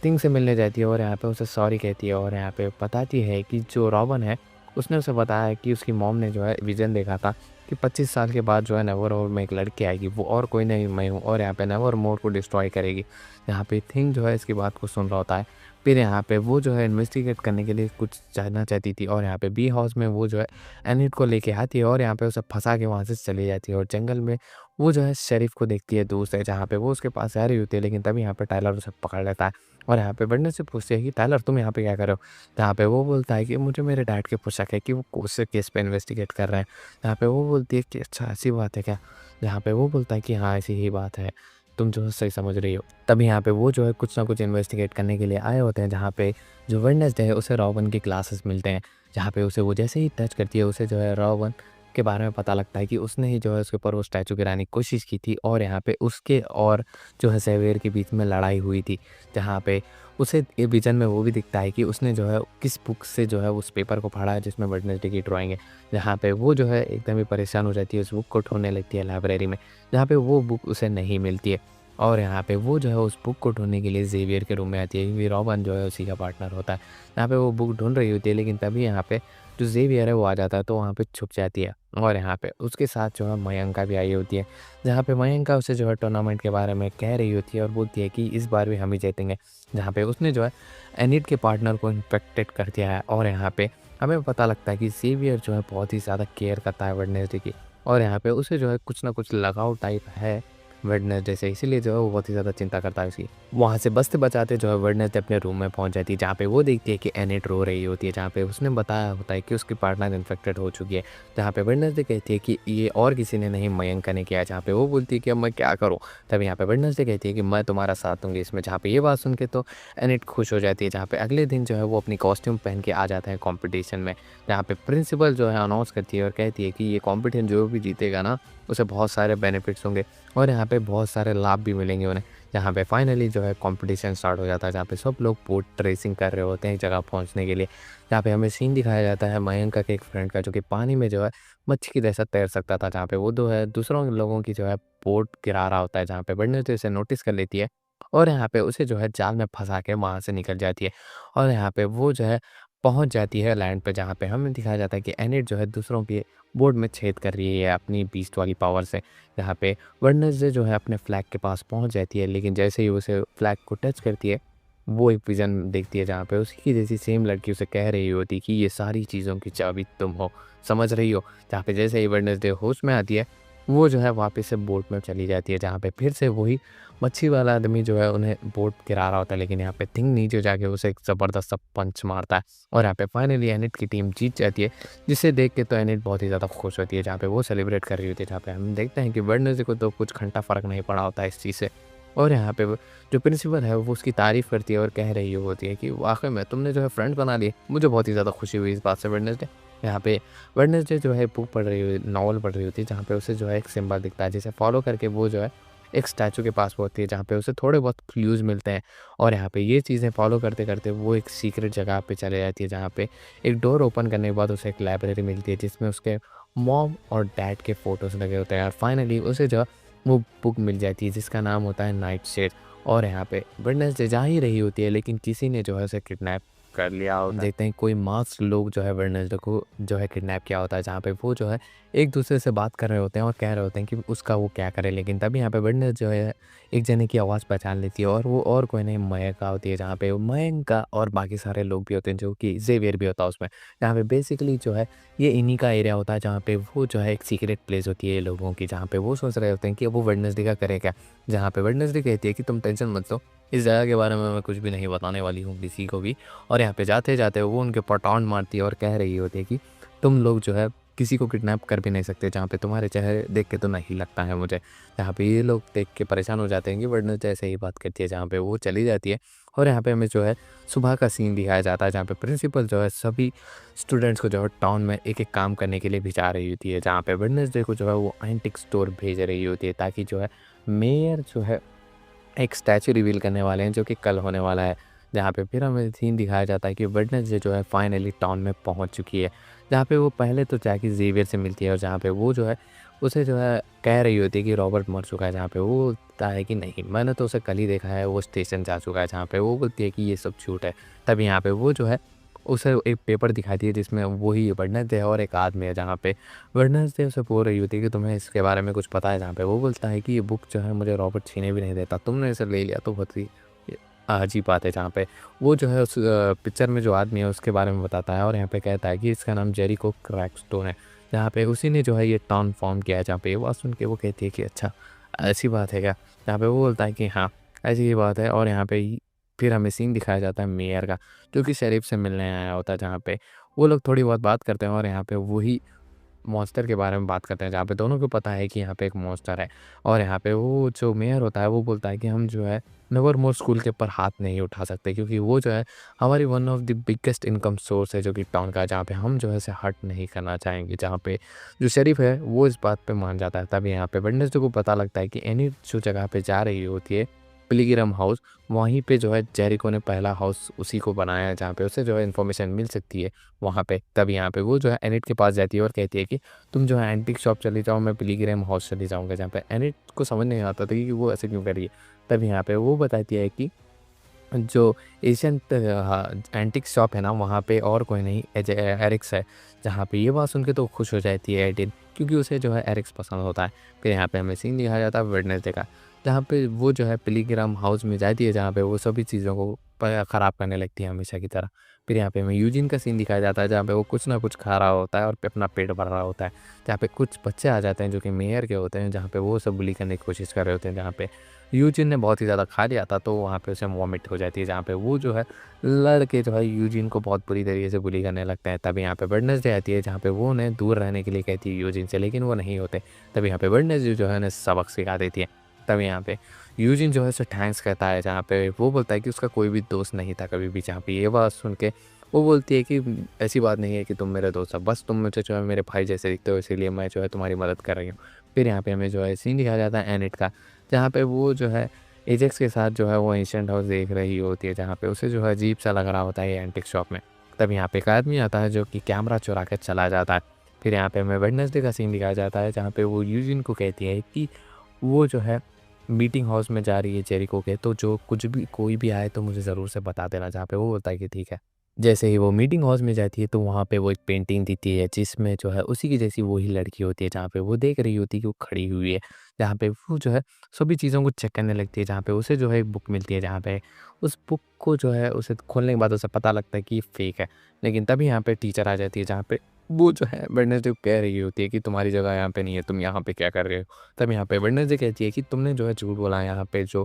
थिंग से मिलने जाती है और यहाँ पे उसे सॉरी कहती है और यहाँ पे बताती है कि जो रॉबिन है उसने उसे बताया कि उसकी मॉम ने जो है विज़न देखा था कि 25 साल के बाद जो है नेवरमोर में एक लड़की आएगी, वो और कोई नहीं मैं हूँ, और यहाँ पे नेवरमोर को डिस्ट्रॉय करेगी। यहाँ पे थिंग जो है इसकी बात को सुन रहा होता है। फिर यहाँ पे वो जो है इन्वेस्टिगेट करने के लिए कुछ जानना चाहती थी और यहाँ पे बी हाउस में वो जो है एनिट को लेके आती है और यहाँ पे उसे फँसा के वहाँ से चली जाती है और जंगल में वो जो है शेरिफ को देखती है दूर से, जहाँ पे वो उसके पास आ रही होती है, लेकिन तभी यहाँ पे टाइलर उसे पकड़ लेता है और यहाँ पे वेडनेसडे पूछती है कि टाइलर तुम यहाँ पे क्या कर रहे हो? जहाँ पे वो बोलता है कि मुझे मेरे डैड की पुशक है कि वो उस केस पे इन्वेस्टिगेट कर रहे हैं। जहाँ पे वो बोलती है कि अच्छा ऐसी बात है क्या? जहाँ पे वो बोलता है कि हाँ, ऐसी ही बात है, तुम जो है सही समझ रही हो। तभी यहाँ पे वो जो है कुछ ना कुछ इन्वेस्टिगेट करने के लिए आए होते हैं, जहाँ पे जो वेडनेसडे है उसे रॉबिन की क्लासेस मिलते हैं। जहाँ पे उसे वो जैसे ही टच करती है, उसे जो है रॉबिन के बारे में पता लगता है कि उसने ही जो है उसके ऊपर वो स्टैचू गिराने की कोशिश की थी और यहाँ पे उसके और जो है ज़ेवियर के बीच में लड़ाई हुई थी। जहाँ पे उसे ये विज़न में वो भी दिखता है कि उसने जो है किस बुक से जो है उस पेपर को पढ़ा है जिसमें वेडनेसडे की ड्राइंग है। जहाँ पे वो जो है एकदम ही परेशान हो जाती है, उस बुक को ढूँढने लगती है लाइब्रेरी में, जहाँ पे वो बुक उसे नहीं मिलती है। और यहाँ पे वो जो है उस बुक को ढूँढने के लिए ज़ेवियर के रूम में आती है, क्योंकि रॉबिन जो है उसी का पार्टनर होता है। यहाँ पे वो बुक ढूँढ रही होती है, लेकिन तभी यहाँ पे जो ज़ेवियर है वो आ जाता है, तो वहाँ पे छुप जाती है और यहाँ पे उसके साथ जो है मयंका भी आई होती है। जहाँ पे मयंका उसे जो है टूर्नामेंट के बारे में कह रही होती है और बोलती है कि इस बार भी हम ही जीतेंगे। जहाँ पे उसने जो है एनिड के पार्टनर को इन्फेक्टेड कर दिया है और यहाँ पे हमें पता लगता है कि ज़ेवियर जो है बहुत ही ज़्यादा केयर करता है वेडनेसडे की और यहाँ पे उसे जो है कुछ ना कुछ लगाव टाइप है वेडनेसडे से, इसीलिए जो है वो बहुत ही ज़्यादा चिंता करता है उसकी। वहाँ से बचते बचाते जो है वेडनेसडे अपने रूम में पहुँच जाती है, जहाँ पे वो देखती है कि एनिट रो रही होती है, जहाँ पे उसने बताया होता है कि उसकी पार्टनर इन्फेक्टेड हो चुकी है। जहाँ पे वेडनेसडे कहती है कि ये और किसी ने नहीं, मयंका ने किया है। जहाँ पे वो बोलती है कि अब मैं क्या करूँ? तब यहाँ पे वेडनेसडे कहती है कि मैं तुम्हारा साथ दूँगी इसमें। जहाँ पे ये बात सुन के तो एनिट खुश हो जाती है, जहाँ पे अगले दिन जो है वो अपनी कॉस्ट्यूम पहन के आ जाते हैं कॉम्पिटिशन में। जहाँ पे प्रिंसिपल जो है अनाउंस करती है और कहती है कि ये कॉम्पिटिशन जो भी जीतेगा ना, उसे बहुत सारे बेनिफिट्स होंगे और यहाँ पे बहुत सारे लाभ भी मिलेंगे उन्हें। जहाँ पे फाइनली जो है कंपटीशन स्टार्ट हो जाता है, जहाँ पे सब लोग बोट रेसिंग कर रहे होते हैं एक जगह पहुँचने के लिए। जहाँ पे हमें सीन दिखाया जाता है मयंका के एक फ्रेंड का, जो कि पानी में जो है मच्छी की जैसा तैर सकता था, जहाँ पे वो जो है दूसरों लोगों की जो है बोट गिरा रहा होता है, जहाँ पे वेडनेसडे उसे नोटिस कर लेती है और यहाँ पे उसे जो है जाल में फँसा के वहाँ से निकल जाती है और यहाँ पे वो जो है पहुँच जाती है लैंड पे, जहाँ पे हमें दिखाया जाता है कि एनिट जो है दूसरों की बोट में छेद कर रही है अपनी बीस्ट वाली पावर से। जहाँ पे वेडनेसडे जो है अपने फ्लैग के पास पहुँच जाती है, लेकिन जैसे ही उसे फ्लैग को टच करती है, वो एक विज़न देखती है, जहाँ पे उसी की जैसी सेम लड़की उसे कह रही होती कि ये सारी चीज़ों की चाबी तुम हो, समझ रही हो? जहाँ पे जैसे ही वेडनेसडे होश में आती है, वो जो है वापस से बोट में चली जाती है, जहाँ पे फिर से वही मच्छी वाला आदमी जो है उन्हें बोट गिरा रहा होता है, लेकिन यहाँ पे थिंग नीचे जाके उसे एक ज़बरदस्त सा पंच मारता है और यहाँ पे फाइनली एनिट की टीम जीत जाती है, जिसे देख के तो एनिट बहुत ही ज़्यादा खुश होती है, जहाँ पे वो सेलिब्रेट कर रही होती है। जहाँ पे हम देखते हैं कि वेडनेसडे को तो कुछ घंटा फ़र्क नहीं पड़ा होता है इस चीज़ से और यहाँ पे वो जो प्रिंसिपल है वो उसकी तारीफ़ करती है और कह रही होती है कि वाक़ई में तुमने जो है फ्रेंड बना लिए। मुझे बहुत ही ज़्यादा खुशी हुई इस बात से वेडनेसडे। यहाँ पे वेडनेसडे जो है बुक पढ़ रही हुई नॉवल पढ़ रही होती है, जहाँ पे उसे जो है एक सिंबल दिखता है, जिसे फॉलो करके वो जो है एक स्टैचू के पास पहुँचती है, जहाँ पे उसे थोड़े बहुत क्लूज़ मिलते हैं और यहाँ पे ये चीज़ें फॉलो करते-करते वो एक सीक्रेट जगह पे चले जाती है, जहाँ पे एक डोर ओपन करने के बाद उसे एक लाइब्रेरी मिलती है, जिसमें उसके मॉम और डैड के फ़ोटोज़ लगे होते हैं और फाइनली उसे जो है वो बुक मिल जाती है, जिसका नाम होता है नाइटशेड और यहाँ पे वेडनेसडे जा ही रही होती है, लेकिन किसी ने जो है उसे किडनैप कर लिया होता है। देखते हैं कोई मास्क लोग जो है वेडनेसडे को जो है किडनैप किया होता है, जहाँ पे वो जो है एक दूसरे से बात कर रहे होते हैं और कह रहे होते हैं कि उसका वो क्या करे, लेकिन तभी यहाँ पे वेडनेसडे जो है एक जने की आवाज़ पहचान लेती है और वो और कोई नहीं मयंका होती है, जहाँ पे मयंका और बाकी सारे लोग भी होते हैं, जो कि ज़ेवियर भी होता है उसमें। यहाँ पे बेसिकली जो है ये इन्हीं का एरिया होता है, जहाँ पे वो जो है एक सीक्रेट प्लेस होती है लोगों की, जहाँ पे वो सोच रहे होते हैं कि अब वो वेडनेसडे का करे क्या। जहाँ पे वेडनेसडे कहती है कि तुम टेंशन मत लो, इस जगह के बारे में मैं कुछ भी नहीं बताने वाली हूँ किसी को भी और यहाँ पे जाते-जाते वो उनके ऊपर टॉन्ट मारती है और कह रही होती है कि तुम लोग जो है किसी को किडनैप कर भी नहीं सकते, जहाँ पे तुम्हारे चेहरे देख के तो नहीं लगता है मुझे। जहाँ पे ये लोग देख के परेशान हो जाते हैं कि वेडनेसडे ऐसे ही बात करती है, जहाँ पे वो चली जाती है और यहाँ पे हमें जो है सुबह का सीन दिखाया जाता है, जहाँ पे प्रिंसिपल जो है सभी स्टूडेंट्स को जो है टाउन में एक-एक काम करने के लिए भिजा रही होती है, जहाँ पे वेडनेसडे को जो है वो एंटीक स्टोर भेज रही होती है, ताकि जो है मेयर जो है एक स्टैचू रिवील करने वाले हैं, जो कि कल होने वाला है। जहाँ पे फिर हमें सीन दिखाया जाता है कि वेडनेसडे जो है फाइनली टाउन में पहुँच चुकी है। जहाँ पे वो पहले तो जाके ज़ेवियर से मिलती है और जहाँ पे वो जो है उसे जो है कह रही होती है कि रॉबर्ट मर चुका है, जहाँ पे वो बोलता है कि नहीं, मैंने तो उसे कल ही देखा है, वो स्टेशन जा चुका है। जहाँ पे वो बोलती है कि ये सब झूठ है। तभी यहाँ पे वो जो है उसे एक पेपर दिखाती है, जिसमें वही वेडनेसडे है और एक आदमी है, जहाँ पे वेडनेसडे उसे बोल रही होती है कि तुम्हें इसके बारे में कुछ पता है, जहाँ पे वो बोलता है कि ये बुक जो है मुझे रॉबर्ट छीने भी नहीं देता, तुमने इसे ले लिया तो बहुत ही अजीब बात है जहाँ पे वो जो है उस पिक्चर में जो आदमी है उसके बारे में बताता है और यहाँ पे कहता है कि इसका नाम जेरिको क्रैकस्टोन है। जहाँ पे उसी ने जो है ये टाउन फॉर्म किया है। जहाँ पे ये बात सुन के वो कहती है कि अच्छा ऐसी बात है क्या? जहाँ पे वो बोलता है कि हाँ, ऐसी ही बात है और यहाँ पे ही फिर हमें सीन दिखाया जाता है मेयर का, जो कि शेरिफ से मिलने आया होता है। जहाँ पे वो लोग थोड़ी बहुत बात करते हैं और यहाँ पे वही मॉन्स्टर के बारे में बात करते हैं, जहाँ पे दोनों को पता है कि यहाँ पे एक मॉन्स्टर है। और यहाँ पे वो जो मेयर होता है वो बोलता है कि हम जो है नेवरमोर स्कूल के ऊपर हाथ नहीं उठा सकते, क्योंकि वो जो है हमारी one of the biggest income source है जो कि टाउन का, जहाँ पे हम जो है इसे हर्ट नहीं करना चाहेंगे। जहाँ पे जो शेरिफ है वो इस बात पे मान जाता है। तभी यहाँ पे वेडनेसडे को पता लगता है कि एनी जो जगह पे जा रही होती है पिलिग्रिम हाउस, वहीं पे जो है जेरिको ने पहला हाउस उसी को बनाया है, जहाँ पे उसे जो है इन्फॉर्मेशन मिल सकती है वहाँ पे। तब यहाँ पे वो जो है एनिट के पास जाती है और कहती है कि तुम जो है एंटीक शॉप चली जाओ, मैं पिलिग्रिम हाउस चली जाऊँगा। जहाँ पे एनिट को समझ नहीं आता था कि वो ऐसे क्यों कर रही है। तब यहाँ पे वो बताती है कि जो एशियंट एंटीक शॉप है ना, वहाँ पे और कोई नहीं एरिक्स है। जहाँ पे ये बात सुन के तो खुश हो जाती है एडिन, क्योंकि उसे जो है एरिक्स पसंद होता है। फिर यहाँ पे हमें सीन दिखाया जाता है वेडनेसडे का, जहाँ पे वो जो है पिलीग्राम हाउस में जाती है, जहाँ पे वो सभी चीज़ों को ख़राब करने लगती है हमेशा की तरह। फिर यहाँ पे हमें यूजिन का सीन दिखाया जाता है, जहाँ पे वो कुछ ना कुछ खा रहा होता है और अपना पेट भर रहा होता है। जहाँ पे कुछ बच्चे आ जाते हैं जो कि मेयर के होते हैं, जहाँ पे वो सब बुली करने की कोशिश कर रहे होते हैं। जहाँ पे यूजिन ने बहुत ही ज़्यादा खा लिया था, तो वहाँ पे उसे वॉमिट हो जाती है। जहाँ पे वो जो है लड़के जो है यूजिन को बहुत बुरी तरीके से बुली करने लगते हैं। तभी यहाँ पे वेडनेसडे आती है, जहाँ पे वो उन्हें दूर रहने के लिए कहती है यूजिन से, लेकिन वो नहीं होते। तभी यहाँ पे वेडनेसडे जो है उन्हें सबक सिखा देती है। तभी यहाँ पे यूजिन जो है उसे थैंक्स कहता है, जहाँ पे वो बोलता है कि उसका कोई भी दोस्त नहीं था कभी भी। जहाँ पे ये बात सुन के वो बोलती है कि ऐसी बात नहीं है कि तुम मेरे दोस्त हो, बस तुम मुझे जो है मेरे भाई जैसे दिखते हो, इसीलिए मैं जो है तुम्हारी मदद कर रही हूँ। फिर यहाँ पे हमें जो है सीन दिखाया जाता है एनिट का, जहाँ पे वो जो है एजेक्स के साथ जो है वो एशियंट हाउस देख रही होती है, जहाँ पे उसे जो है अजीब सा लग रहा होता है ये एंटिक शॉप में। तब यहाँ पे एक आदमी आता है जो कि कैमरा चुरा के चला जाता है। फिर यहाँ पे हमें वेडनेसडे का सीन दिखाया जाता है, जहाँ पे वो यूजिन को कहती है कि वो जो है मीटिंग हाउस में जा रही है जेरिको के, तो जो कुछ भी कोई भी आए तो मुझे ज़रूर से बता देना। जहाँ पे वो बोलता है कि ठीक है। जैसे ही वो मीटिंग हाउस में जाती है तो वहाँ पे वो एक पेंटिंग दिखती है, जिसमें जो है उसी की जैसी वही लड़की होती है, जहाँ पे वो देख रही होती है कि वो खड़ी हुई है। जहाँ पे वो जो है सभी चीज़ों को चेक करने लगती है, जहाँ पे उसे जो है एक बुक मिलती है, जहाँ पे उस बुक को जो है उसे खोलने के बाद उसे पता लगता है कि ये फेक है। लेकिन तभी यहाँ पे टीचर आ जाती है, जहाँ पे वो जो है वेडनेसडे को कह रही होती है कि तुम्हारी जगह यहाँ पे नहीं है, तुम यहाँ पे क्या कर रहे हो? तब यहाँ पे वेडनेसडे कहती है कि तुमने जो है झूठ बोला है। यहाँ पे जो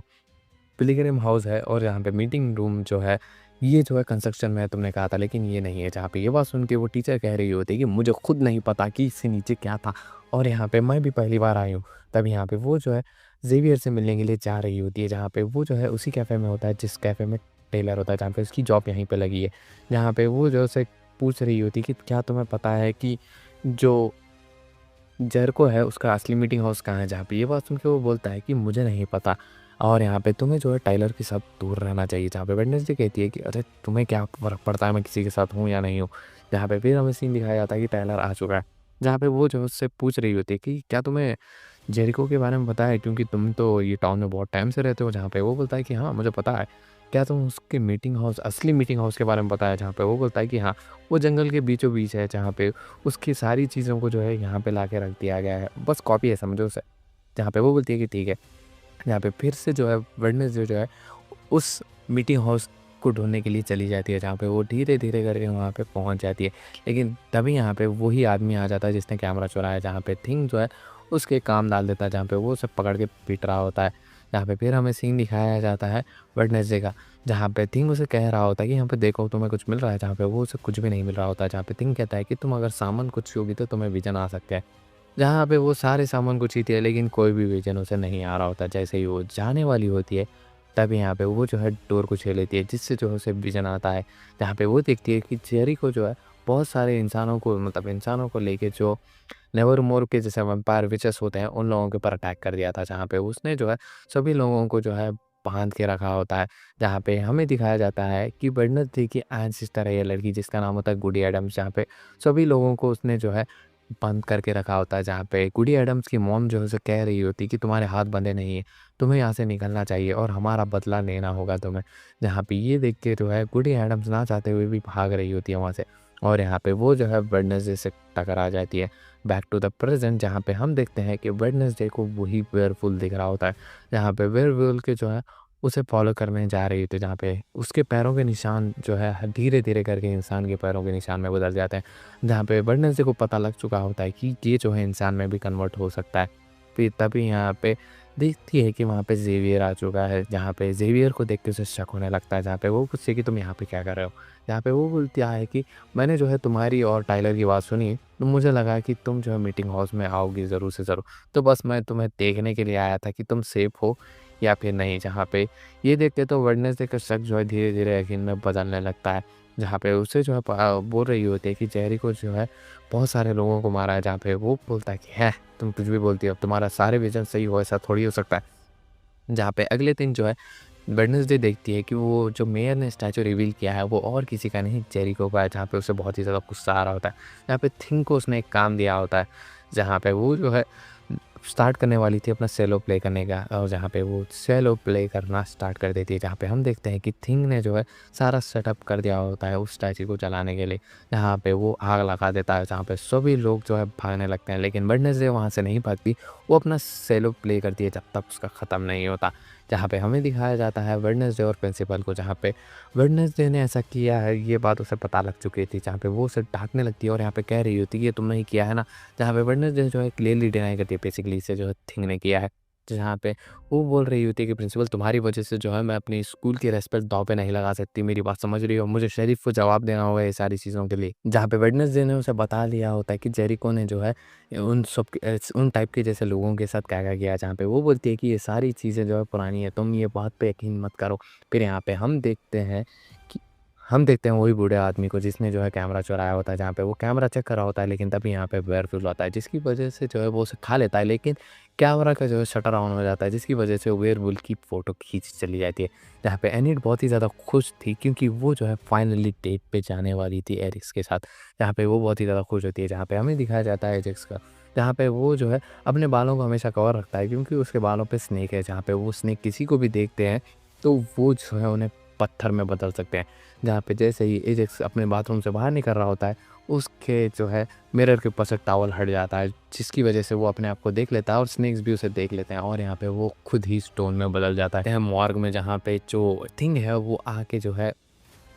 पिलिग्रिम हाउस है और यहाँ पे मीटिंग रूम जो है, ये जो है कंस्ट्रक्शन में है तुमने कहा था, लेकिन ये नहीं है। जहाँ पे ये बात सुन के वो टीचर कह रही होती है कि मुझे खुद नहीं पता कि इससे नीचे क्या था और यहाँ पे मैं भी पहली बार आई हूँ। तब यहाँ पे वो जो है ज़ेवियर से मिलने के लिए जा रही होती है, जहाँ पे वो जो है उसी कैफ़े में होता है जिस कैफ़े में टेलर होता है, जहाँ पे उसकी जॉब यहीं पे लगी है। जहाँ पे वो जो उसे पूछ रही होती है कि क्या तुम्हें पता है कि जो जेरिको है उसका असली मीटिंग हाउस कहाँ है? जहाँ पे ये बात सुन के वो बोलता है कि मुझे नहीं पता और यहाँ पे तुम्हें जो है टाइलर के साथ दूर रहना चाहिए। जहाँ पे वेडनेसडे कहती है कि अरे तुम्हें क्या फ़र्क पड़ता है मैं किसी के साथ हूँ या नहीं हूँ। जहाँ पे फिर हमें सीन दिखाया जाता है कि टाइलर आ चुका है। जहाँ पे वो जो है उससे पूछ रही होती है कि क्या तुम्हें जेरिको के बारे में पता है, क्योंकि तुम तो ये टाउन में बहुत टाइम से रहते हो। जहाँ पे वो बोलता है कि हाँ, मुझे पता है। क्या तुम उसके मीटिंग हाउस असली मीटिंग हाउस के बारे में पता है? जहाँ पे वो बोलता है कि हाँ, वो जंगल के बीचों-बीच है, जहाँ पे उसकी सारी चीज़ों को जो है यहाँ पे लाके रख दिया गया है। बस कॉपी है समझो उसे। जहाँ पे वो बोलती है कि ठीक है। यहाँ पे फिर से जो है वेडनेसडे जो है उस मीटिंग हाउस को ढूँढने के लिए चली जाती है, जहाँ पे वो धीरे-धीरे करके वहाँ पे पहुँच जाती है। लेकिन तभी यहाँ पे वही आदमी आ जाता है जिसने कैमरा चुराया है, जहाँ पे थिंग जो है उसके काम डाल देता है, जहाँ पे वो उसे पकड़ के पीट रहा होता है। जहाँ पे फिर हमें सीन दिखाया जाता है वेडनेसडे का, जहाँ पे थिंग उसे कह रहा होता है कि यहाँ पे देखो तुम्हें कुछ मिल रहा है, जहाँ पे वो उसे कुछ भी नहीं मिल रहा होता है। जहाँ पे थिंग कहता है कि तुम अगर सामान को छूओगी तो तुम्हें विज़न आ सकता है। जहाँ पे वो सारे सामान को छूती है, लेकिन कोई भी विज़न उसे नहीं आ रहा होता। जैसे ही वो जाने वाली होती है, तब यहाँ पे वो जो है डोर को छू लेती है, जिससे जो है उसे विज़न आता है। जहाँ पे वो देखती है कि जेरिको जो है बहुत सारे इंसानों को, मतलब इंसानों को लेके जो नेवरमोर के जैसे वैम्पायर विचेस होते हैं, उन लोगों के ऊपर अटैक कर दिया था। जहाँ पे उसने जो है सभी लोगों को जो है बाँध के रखा होता है। जहाँ पे हमें दिखाया जाता है कि वेडनेसडे की एंसेस्टर है ये लड़की, जिसका नाम होता है गुडी एडम्स। जहाँ पे सभी लोगों को उसने जो है बंद करके रखा होता है। जहाँ पे गुडी एडम्स की मॉम जो है उसे कह रही होती है कि तुम्हारे हाथ बंधे नहीं हैं, तुम्हें यहाँ से निकलना चाहिए और हमारा बदला लेना होगा तुम्हें। जहाँ पे ये देख के जो है गुडी एडम्स ना चाहते हुए भी भाग रही होती है वहाँ से और यहाँ पे वो जो है वेडनेसडे से टकरा जाती है। बैक टू द प्रेज़ेंट, जहाँ पे हम देखते हैं कि वेडनेसडे को वही वेयरवुल्फ दिख रहा होता है। जहाँ पे वेयरवुल्फ के जो है उसे फ़ॉलो करने जा रही होती है, जहाँ पे उसके पैरों के निशान जो है धीरे-धीरे करके इंसान के पैरों के निशान में बदल जाते हैं। जहाँ पे वेडनेसडे को पता लग चुका होता है कि ये जो है इंसान में भी कन्वर्ट हो सकता है। फिर तभी यहाँ पे देखती है कि वहाँ पे ज़ेवियर आ चुका है, जहाँ पे ज़ेवियर को देख के उसे शक होने लगता है, जहाँ पे वो पूछती है कि तुम यहाँ पे क्या कर रहे हो? जहाँ पे वो बोलता है कि मैंने जो है तुम्हारी और टाइलर की बात सुनी, तो मुझे लगा कि तुम जो है मीटिंग हाउस में आओगी ज़रूर से ज़रूर। तो बस मैं तुम्हें देखने के लिए आया था कि तुम सेफ हो या फिर नहीं। जहाँ पे ये देख के तो वेडनेसडे का शक जो है धीरे-धीरे यकीन में बदलने लगता है। जहाँ पे उसे जो है बोल रही होती है कि जेरी को जो है बहुत सारे लोगों को मारा है, जहाँ पे वो बोलता है कि है तुम कुछ भी बोलती हो, अब तुम्हारा सारे विज़न सही हो ऐसा थोड़ी हो सकता है। जहाँ पे अगले दिन जो है वेडनेसडे देखती है कि वो जो मेयर ने स्टैचू रिवील किया है वो और किसी का नहीं जेरिको का है, जहाँ पे उसे बहुत ही ज़्यादा गुस्सा आ रहा होता है। जहाँ पे थिंग को उसने एक काम दिया होता है, जहाँ पे वो जो है स्टार्ट करने वाली थी अपना सेलो प्ले करने का, और जहाँ पे वो सेलो प्ले करना स्टार्ट कर देती है। जहाँ पे हम देखते हैं कि थिंग ने जो है सारा सेटअप कर दिया होता है उस स्टैचू को जलाने के लिए। जहाँ पे वो आग लगा देता है, जहाँ पे सभी लोग जो है भागने लगते हैं, लेकिन वेडनेसडे वहाँ से नहीं भागती। वो अपना सेलो प्ले करती है जब तक उसका ख़त्म नहीं होता। जहाँ पे हमें दिखाया जाता है वेडनेसडे और प्रिंसिपल को, जहाँ पे वेडनेसडे ने ऐसा किया है ये बात उसे पता लग चुकी थी। जहाँ पे वो उसे डाँटने लगती है और यहाँ पे कह रही होती है कि ये तुमने ही किया है ना? जहाँ पे वेडनेसडे जो है क्लियरली डिनाई करती है बेसिकली इसे जो है थिंग ने किया है। जहाँ पे वो बोल रही होती है कि प्रिंसिपल तुम्हारी वज़ह से जो है मैं अपनी स्कूल की रिस्पेक्ट दाँव पे नहीं लगा सकती, मेरी बात समझ रही हो? मुझे शेरिफ को जवाब देना होगा ये सारी चीज़ों के लिए। जहाँ पे वेडनेसडे ने उसे बता दिया होता है कि जेरिको ने जो है उन टाइप के जैसे लोगों के साथ क्या-क्या किया है। जहाँ पे वो बोलती है कि ये सारी चीज़ें जो है पुरानी है, तुम ये बात पे यकीन मत करो। फिर यहाँ पे कि हम देखते हैं वही बूढ़े आदमी को जिसने जो है कैमरा चुराया होता है, जहाँ पे वो कैमरा चेक कर रहा होता है, लेकिन तभी यहाँ पे वेयरवुल्फ आता है, जिसकी वजह से जो है वो उसे खा लेता है, लेकिन कैमरा का जो है शटर ऑन हो जाता है, जिसकी वजह से वेयरवुल्फ की फ़ोटो खींच चली जाती है। जहाँ पे एनिड बहुत ही ज़्यादा खुश थी क्योंकि वो जो है फाइनली डेट पे जाने वाली थी एरिक्स के साथ। जहाँ पे वो बहुत ही ज़्यादा खुश होती है, जहाँ पे हमें दिखाया जाता है एजेक्स का, जहाँ पे वो जो है अपने बालों को हमेशा कवर रखता है क्योंकि उसके बालों पे स्नेक है। जहाँ पे वो स्नेक किसी को भी देखते हैं तो वो जो है उन्हें पत्थर में बदल सकते हैं। जहाँ पे जैसे ही एजेक्स अपने बाथरूम से बाहर निकल रहा होता है, उसके जो है मिरर के ऊपर से टॉवल हट जाता है, जिसकी वजह से वो अपने आप को देख लेता है और स्नेक्स भी उसे देख लेते हैं, और यहाँ पे वो खुद ही स्टोन में बदल जाता है मॉर्ग में, जहाँ पे जो थिंग है वो आके जो है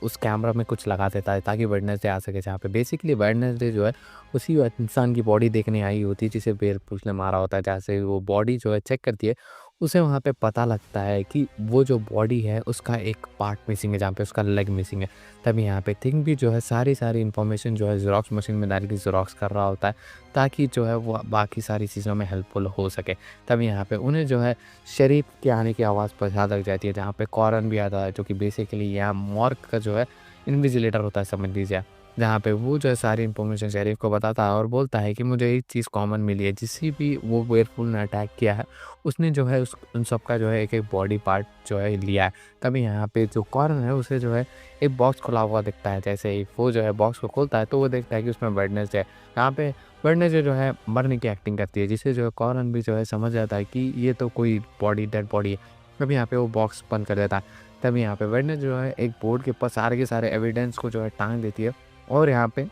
उस कैमरा में कुछ लगा देता है ताकि वेडनेसडे आ सके। जहाँ पे बेसिकली वेडनेसडे जो है उसी इंसान की बॉडी देखने आई होती है जिसे बेवकूफ़ ने मारा होता है। जैसे वो बॉडी जो है चेक करती है, उसे वहाँ पे पता लगता है कि वो जो बॉडी है उसका एक पार्ट मिसिंग है, जहाँ पे उसका लेग मिसिंग है। तभी यहाँ पे थिंग भी जो है सारी इन्फॉर्मेशन जो है ज़ेरॉक्स मशीन में डाल के ज़ेरॉक्स कर रहा होता है, ताकि जो है वो बाकी सारी चीज़ों में हेल्पफुल हो सके। तभी यहाँ पे उन्हें जो है शरीफ के आने की आवाज़ पता लग जाती है, जहाँ पे कॉरन भी आता है, जो कि बेसिकली यहाँ मॉर्ग का जो है इन्विजिलेटर होता है, समझ लीजिए आप। जहाँ पे वो जो है सारी इन्फॉर्मेशन शेरिफ को बताता है और बोलता है कि मुझे एक चीज़ कॉमन मिली है, जिसे भी वो वेयरवुल्फ ने अटैक किया है, उसने जो है उस उन सब का जो है एक-एक बॉडी पार्ट जो है लिया है। तभी यहाँ पे जो कॉर्न है उसे जो है एक बॉक्स खुला हुआ दिखता है। जैसे ही वो जो है बॉक्स को खोलता है तो वो देखता है कि उसमें वेडनेसडे है। यहाँ पे वेडनेसडे जो है मरने की एक्टिंग करती है, जिससे जो है कॉर्न भी जो है समझ जाता है कि ये तो कोई डेड बॉडी है। तभी यहाँ पे वो बॉक्स बंद कर देता है। तभी यहाँ पे वेडनेसडे जो है एक बोर्ड के ऊपर सारे के सारे एविडेंस को जो है टाँग देती है, और यहाँ पे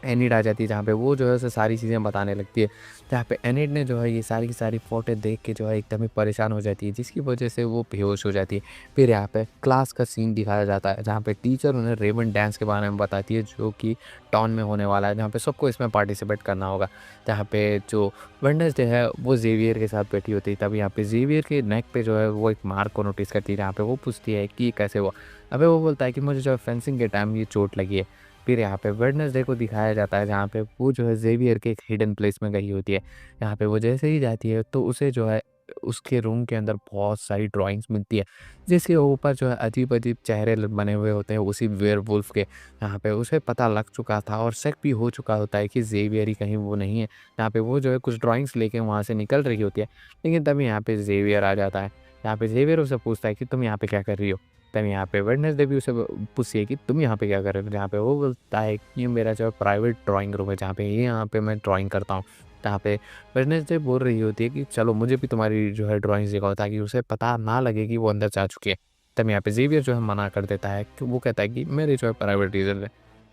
एनिड आ जाती है, जहाँ पे वो जो है उसे सारी चीज़ें बताने लगती है। जहाँ पे एनिड ने जो है ये सारी की सारी फ़ोटो देख के जो है एकदम ही परेशान हो जाती है, जिसकी वजह से वो बेहोश हो जाती है। फिर यहाँ पे क्लास का सीन दिखाया जाता है, जहाँ पे टीचर उन्हें रेवन डांस के बारे में बताती है, जो कि टाउन में होने वाला है, जहाँ पे सबको इसमें पार्टिसिपेट करना होगा। जहाँ पे जो वेडनेसडे है वो ज़ेवियर के साथ बैठी होती है, तभी यहाँ पे ज़ेवियर के नेक पे जो है वो एक मार्क को नोटिस करती है, जहाँ पे वो पूछती है कि ये कैसे हुआ? अबे वो बोलता है कि मुझे जो है फेंसिंग के टाइम ये चोट लगी है। फिर यहाँ पे वेडनेसडे को दिखाया जाता है, जहाँ पे वो जो है ज़ेवियर के एक हिडन प्लेस में गई होती है। यहाँ पे वो जैसे ही जाती है तो उसे जो है उसके रूम के अंदर बहुत सारी ड्राइंग्स मिलती है, जिसके ऊपर जो है अजीब-अजीब चेहरे ल बने हुए होते हैं उसी वेयरवुल्फ के। यहाँ पे उसे पता लग चुका था और शक भी हो चुका होता है कि ज़ेवियर ही कहीं वो नहीं है। यहाँ पे वो जो है कुछ ड्राइंग्स लेके वहाँ से निकल रही होती है, लेकिन तभी यहाँ पे ज़ेवियर आ जाता है। यहाँ पे ज़ेवियर उसे पूछता है कि तुम यहाँ पे क्या कर रही हो? तब यहाँ पे वेडनेसडे भी उसे पूछती है कि तुम यहाँ पे क्या कर रहे हो? जहाँ पे वो बोलता है कि ये मेरा जो है प्राइवेट ड्राइंग रूम है, जहाँ पे ये यहाँ पे मैं ड्राइंग करता हूँ। जहाँ पे वेडनेसडे बोल रही होती है कि चलो मुझे भी तुम्हारी जो है ड्राइंग्स दिखाओ, ताकि उसे पता ना लगे कि वो अंदर जा चुकी है। तब यहाँ पे ज़ेवियर जो है मना कर देता है, कि वो कहता है कि मेरी जो है प्राइवेट रीज़न है।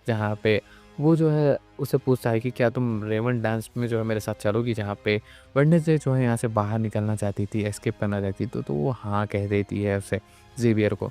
जहाँ पे वो जो है उससे पूछता है कि क्या तुम रेमंड डांस में जो है मेरे साथ चलोगी? जहाँ पे वेडनेसडे जो है यहाँ से बाहर निकलना चाहती थी, एस्केप करना चाहती थी, तो वो हाँ कह देती है उसे, ज़ेवियर को।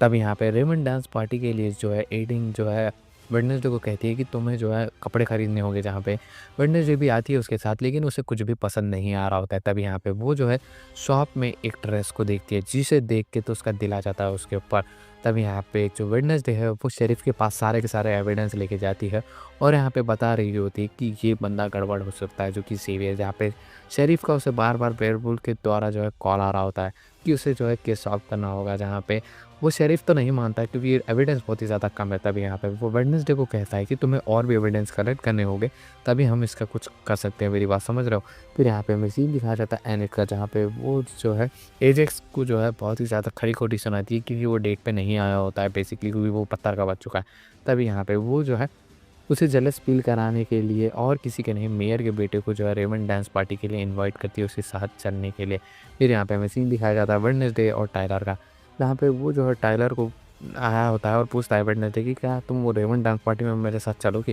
तब यहाँ पे रेमंड डांस पार्टी के लिए जो है एडिंग जो है वेडनेसडे को कहती है कि तुम्हें जो है कपड़े खरीदने होंगे, जहाँ पे वेडनेसडे भी आती है उसके साथ, लेकिन उसे कुछ भी पसंद नहीं आ रहा होता है। तब यहाँ पे वो जो है शॉप में एक ड्रेस को देखती है, जिसे देख के तो उसका दिल आ जाता है उसके ऊपर। तब यहाँ पे जो वेडनेसडे है वो शेरिफ के पास सारे के सारे एविडेंस लेके जाती है और यहाँ पे बता रही होती है कि ये बंदा गड़बड़ हो सकता है, जो कि ज़ेवियर, जहाँ पे शेरिफ का उसे बार बार वेयरवुल्फ के द्वारा जो है कॉल आ रहा होता है कि उसे जो है केस सॉल्व करना होगा। जहाँ पे वो शेरिफ तो नहीं मानता क्योंकि एविडेंस बहुत ही ज़्यादा कम है। तभी यहाँ पे वो वेडनेसडे को कहता है कि तुम्हें और भी एविडेंस कलेक्ट करने होंगे, तभी हम इसका कुछ कर सकते हैं, मेरी बात समझ रहे हो? फिर यहाँ पे हमें सीन दिखाया जाता है एनिक का, जहाँ पे वो जो है एजेक्स को जो है बहुत ही ज़्यादा खरी-खोटी सुनाती है क्योंकि वो डेट पे नहीं आया होता है बेसिकली, क्योंकि वो पत्थर का बच चुका है। तभी यहाँ पे वो जो है उसे जेलस फ़ील कराने के लिए और किसी के नहीं, मेयर के बेटे को जो है रेमंड डांस पार्टी के लिए इनवाइट करती है उसके साथ चलने के लिए। फिर यहाँ पे हमें सीन दिखाया जाता है वेडनेसडे और टायलर का, जहाँ पे वो जो है टायलर को आया होता है और पूछता है वेडनेसडे कि क्या तुम वो रेमंड डांस पार्टी में मेरे साथ चलोगी?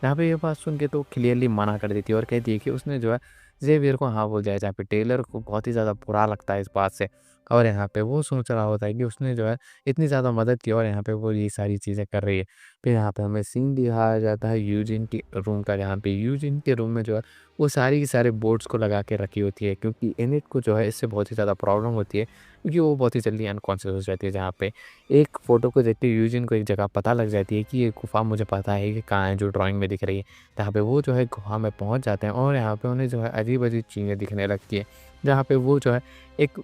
यहाँ पे ये बात सुन के तो क्लियरली मना कर देती है और कहती है कि उसने जो है ज़ेवियर को हाँ बोल दिया है, जहाँ पे टेलर को बहुत ही ज़्यादा बुरा लगता है इस बात से। और यहाँ पे वो सोच रहा होता है कि उसने जो है इतनी ज़्यादा मदद की और यहाँ पे वो ये सारी चीज़ें कर रही है। फिर यहाँ पे हमें सीन दिखाया जाता है यूजिन के रूम का, जहाँ पे यूजिन के रूम में जो है वो सारी की सारे बोर्ड्स को लगा के रखी होती है, क्योंकि एनिट को जो है इससे बहुत ही ज़्यादा प्रॉब्लम होती है, क्योंकि वो बहुत ही जल्दी अनकॉन्शियस हो जाती है। जहाँ पे एक फ़ोटो को देखते ही यूजिन को एक जगह पता लग जाती है कि ये गुफ़ा मुझे पता है कि कहाँ है, जो ड्राइंग में दिख रही है। जहाँ पे वो जो है गुफ़ा में पहुँच जाते हैं और यहाँ पे उन्हें जो है अजीब-अजीब चीज़ें दिखने लगती है। जहाँ पे वो जो है एक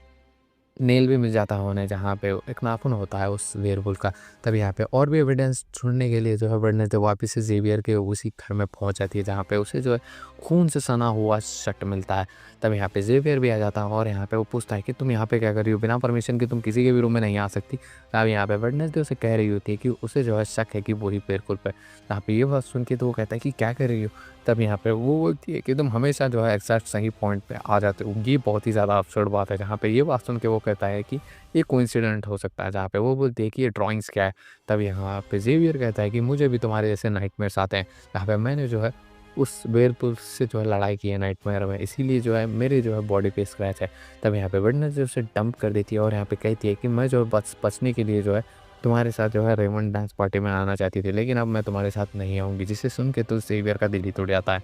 नेल भी मिल जाता है उन्हें, जहाँ पे एक नाखून होता है उस वेयरवुल्फ का। तब यहाँ पे और भी एविडेंस ढूँढने के लिए जो है वेडनेसडे वापस से ज़ेवियर के उसी घर में पहुँच जाती है, जहाँ पे उसे जो है खून से सना हुआ शर्ट मिलता है। तब यहाँ पे ज़ेवियर भी आ जाता है और यहाँ पे वो पूछता है कि तुम यहाँ पे क्या कर रही हो? बिना परमिशन के तुम किसी के भी रूम में नहीं आ सकती। तब यहाँ पे वेडनेसडे उसे कह रही होती है कि उसे जो है शक है कि वही वेयरवुल्फ है। यहाँ पे ये बात सुन के तो वो कहता है कि क्या कर रही हो? तब यहाँ पे वो बोलती है कि तुम हमेशा जो है एग्ज़ैक्ट सही पॉइंट पे आ जाते हो। ये बहुत ही ज़्यादा अब्सर्ड बात है। जहाँ पे ये बात सुन के वो कहता है कि ये कोइंसिडेंट हो सकता है, जहाँ पे वो बोलती है कि ये ड्राइंग्स क्या है? तब यहाँ पे ज़ेवियर कहता है कि मुझे भी तुम्हारे जैसे नाइटमेयर्स आते हैं, जहाँ पे मैंने जो है उस वेयरवुल्फ से जो है लड़ाई की है नाइटमेयर में, इसीलिए जो है मेरे जो है बॉडी पे स्क्रैच है। तब यहाँ पे वेडनेसडे उसे डंप कर देती है और यहाँ पे कहती है कि मैं जो है बचने के लिए जो है तुम्हारे साथ जो है रेमंड डांस पार्टी में आना चाहती थी, लेकिन अब मैं तुम्हारे साथ नहीं आऊँगी। जिसे सुन के तो ज़ेवियर का दिल ही टूट जाता है।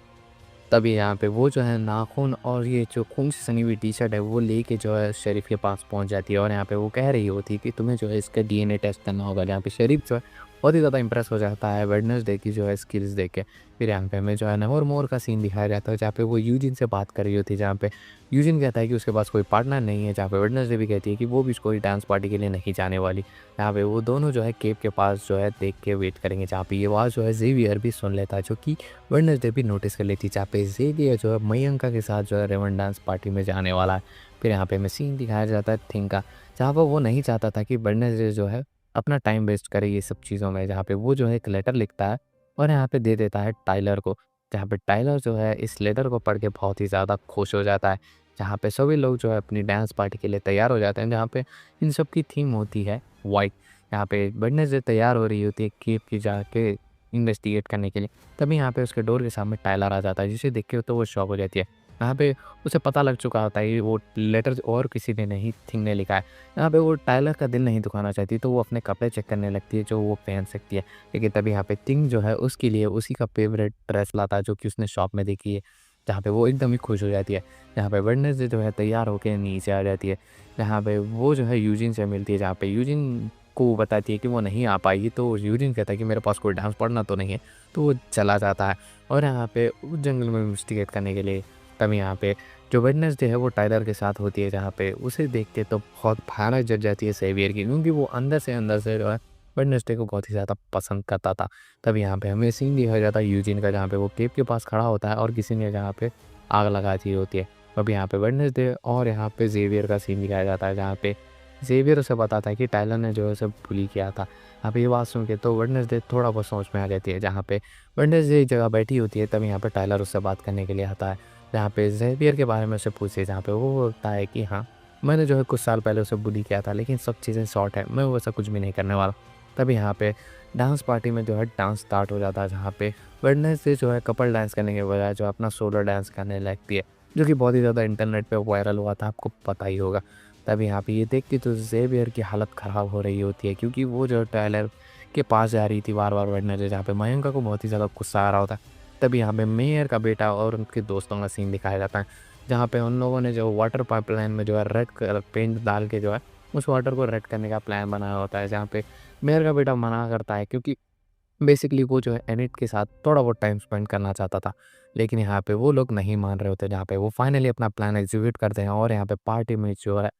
तभी यहाँ पे वो जो है नाख़ून और ये जो खून से सनी हुई टी-शर्ट है वो लेके जो है शेरिफ़ के पास पहुँच जाती है और यहाँ पे वो कह रही होती है कि तुम्हें जो है इसका डीएनए टेस्ट करना होगा। जहाँ पे शेरिफ़ जो है बहुत ही ज़्यादा इम्प्रेस हो जाता है वेडनेसडे की जो है स्किल्स देख के। फिर यहाँ पे हमें जो है नेवरमोर का सीन दिखाया जाता है, जहाँ पे वो यूजिन से बात कर रही होती है, जहाँ पे यूजिन कहता है कि उसके पास कोई पार्टनर नहीं है, जहाँ पे वेडनेसडे भी कहती है कि वो भी कोई डांस पार्टी के लिए नहीं जाने वाली। यहाँ पे वो दोनों जो है केव के पास जो है देख के वेट करेंगे, जहाँ पे ये आवाज़ जो है ज़ेवियर भी सुन लेता है, जो कि वेडनेसडे भी नोटिस कर लेती है, जहाँ पे ज़ेवियर जो है मयंका के साथ जो है रेमंड डांस पार्टी में जाने वाला है। फिर यहाँ पे हमें सीन दिखाया जाता है थिंग का, जहाँ पे वो नहीं चाहता था कि वेडनेसडे जो है अपना टाइम वेस्ट करे ये सब चीज़ों में, जहाँ पे वो जो है एक लेटर लिखता है और यहाँ पे दे देता है टाइलर को, जहाँ पे टाइलर जो है इस लेटर को पढ़ के बहुत ही ज़्यादा खुश हो जाता है। जहाँ पे सभी लोग जो है अपनी डांस पार्टी के लिए तैयार हो जाते हैं, जहाँ पे इन सब की थीम होती है व्हाइट। यहाँ पे वेडनेसडे तैयार हो रही होती है केव की जाके इन्वेस्टिगेट करने के लिए। तभी यहाँ पे उसके डोर के सामने टाइलर आ जाता है, जिसे देख के तो वो शॉक हो जाती है। यहाँ पे उसे पता लग चुका होता है कि वो लेटर और किसी ने नहीं, थिंग ने लिखा है। यहाँ पे वो टाइलर का दिल नहीं दुखाना चाहती, तो वो अपने कपड़े चेक करने लगती है जो वो पहन सकती है। लेकिन तभी यहाँ पे थिंग जो है उसके लिए उसी का फेवरेट ड्रेस लाता है, जो कि उसने शॉप में देखी है, जहाँ पे वो एकदम ही खुश हो जाती है। यहाँ पे वेडनेसडे जो है तैयार होके नीचे आ जाती है। यहाँ पे वो जो है यूजिन से मिलती है, जहाँ पे यूजिन को वो बताती है कि वो नहीं आ पाएगी, तो यूजिन कहता है कि मेरे पास कोई डांस पढ़ना तो नहीं है, तो वो चला जाता है और यहाँ पे उस जंगल में इन्वेस्टिगेट करने के लिए। तभी यहाँ पे जो वेडनेसडे है वो टाइलर के साथ होती है, जहाँ पे उसे देख के तो बहुत भयानक जच जाती है ज़ेवियर की, क्योंकि वो अंदर से जो है वेडनेसडे को बहुत ही ज़्यादा पसंद करता था। तब यहाँ पे हमें सीन दिखाया जाता है यूजिन का, जहाँ पे वो केव के पास खड़ा होता है और किसी ने जहाँ पे आग लगा दी होती है। अब यहाँ पे वेडनेसडे और यहाँ पे ज़ेवियर का सीन दिखाया जाता है, जहाँ पे ज़ेवियर उसे बताता है कि टाइलर ने जो है उसे बुली किया था। अब ये बात सुन के तो वेडनेसडे थोड़ा बहुत सोच में आ जाती है, जहाँ पे वेडनेसडे एक जगह बैठी होती है, तब यहाँ पे टाइलर उससे बात करने के लिए आता है, जहाँ पे ज़ेवियर के बारे में उससे पूछे, जहाँ पे वो बोलता है कि हाँ, मैंने जो है कुछ साल पहले उसे बुली किया था, लेकिन सब चीज़ें सॉर्ट है, मैं वैसा कुछ भी नहीं करने वाला। तभी यहाँ पे डांस पार्टी में जो है डांस स्टार्ट हो जाता है, जहाँ पे वेडनेसडे जो है कपल डांस करने के बजाय जो अपना सोलो डांस करने लगती है, जो कि बहुत ही ज़्यादा इंटरनेट पे वायरल हुआ था, आपको पता ही होगा। तभी यहाँ पे ये देख के तो ज़ेवियर की हालत ख़राब हो रही होती है, क्योंकि वो जो टायलर के पास जा रही थी बार-बार वेडनेसडे, जहाँ पे मयंका को बहुत ही ज़्यादा गुस्सा आ रहा होता है। तभी यहाँ पे मेयर का बेटा और उनके दोस्तों का सीन दिखाया जाता है, जहाँ पे उन लोगों ने जो वाटर पाइपलाइन में जो है रेड कलर पेंट डाल के जो है उस वाटर को रेड करने का प्लान बनाया होता है, जहाँ पे मेयर का बेटा मना करता है, क्योंकि बेसिकली वो जो है एनिट के साथ थोड़ा बहुत टाइम स्पेंड करना चाहता था। लेकिन यहाँ पे वो लोग नहीं मान रहे होते, जहाँ पे वो फाइनली अपना प्लान एग्ज़ीक्यूट करते हैं और यहाँ पे पार्टी में जो है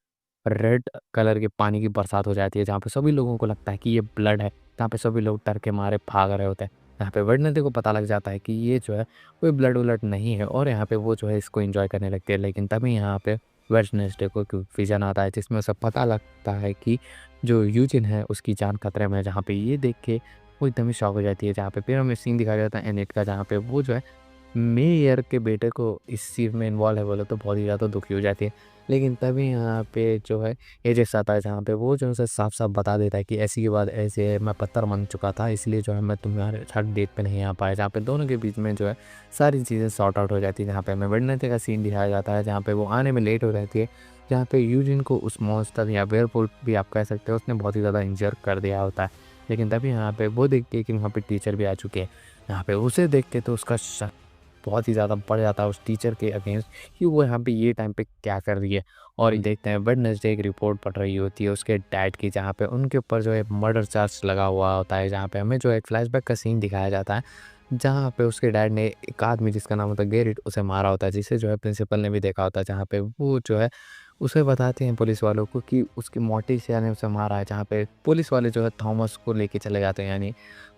रेड कलर के पानी की बरसात हो जाती है, जहाँ पे सभी लोगों को लगता है कि ये ब्लड है, जहाँ पे सभी लोग डर के मारे भाग रहे होते हैं। यहाँ पे वेडनेसडे को पता लग जाता है कि ये जो है कोई ब्लड-वलड नहीं है, और यहाँ पे वो जो है इसको एन्जॉय करने लगती है। लेकिन तभी यहाँ पे वेडनेसडे को एक विज़न आता है, जिसमें उसे पता लगता है कि जो यूजिन है उसकी जान खतरे में है, जहाँ पे ये देख के वो एकदम ही शॉक हो जाती है। जहाँ पे फिर हमें सीन दिखाया जाता है एनिट का, जहाँ पे वो जो है मेयर के बेटे को इस चीज़ में इन्वॉल्व है बोले तो बहुत ही ज़्यादा दुखी हो जाती है। लेकिन तभी यहाँ पे जो है एजेस आता है, जहाँ पे वो जो है उसे साफ-साफ बता देता है कि ऐसी के बाद ऐसे मैं पत्थर मांग चुका था, इसलिए जो है मैं तुम्हारे साथ डेट पे नहीं आ पाया। जहाँ पे दोनों के बीच में जो है सारी चीज़ें सॉर्ट आउट हो जाती है। जहाँ पे हमें वेडनेसडे का सीन दिखाया जाता है, जहाँ पे वो आने में लेट हो जाती है। जहाँ पे यूजिन को उस मॉन्स्टर या वेयरवुल्फ भी आप कह सकते हो, उसने बहुत ही ज़्यादा इंजर कर दिया होता है। लेकिन तभी यहाँ पे वो देखती है कि वहाँ पे टीचर भी आ चुके हैं। यहाँ पे उसे देख के तो उसका शक बहुत ही ज़्यादा बढ़ जाता है उस टीचर के अगेंस्ट, कि वो यहाँ पे ये टाइम पे क्या कर रही है। और ये देखते हैं वेडनेसडे एक रिपोर्ट पढ़ रही होती है उसके डैड की, जहाँ पे उनके ऊपर जो है मर्डर चार्ज लगा हुआ होता है। जहाँ पे हमें जो है एक फ्लैशबैक का सीन दिखाया जाता है, जहाँ पे उसके डैड ने एक आदमी जिसका नाम होता है गेरिट, उसे मारा होता है, जिसे जो है प्रिंसिपल ने भी देखा होता है। जहाँ पे वो जो है उसे बताते हैं पुलिस वालों को कि उसकी मोर्टिसिया ने उसे मारा है। जहाँ पे पुलिस वाले जो है थॉमस को लेके चले जाते हैं, यानी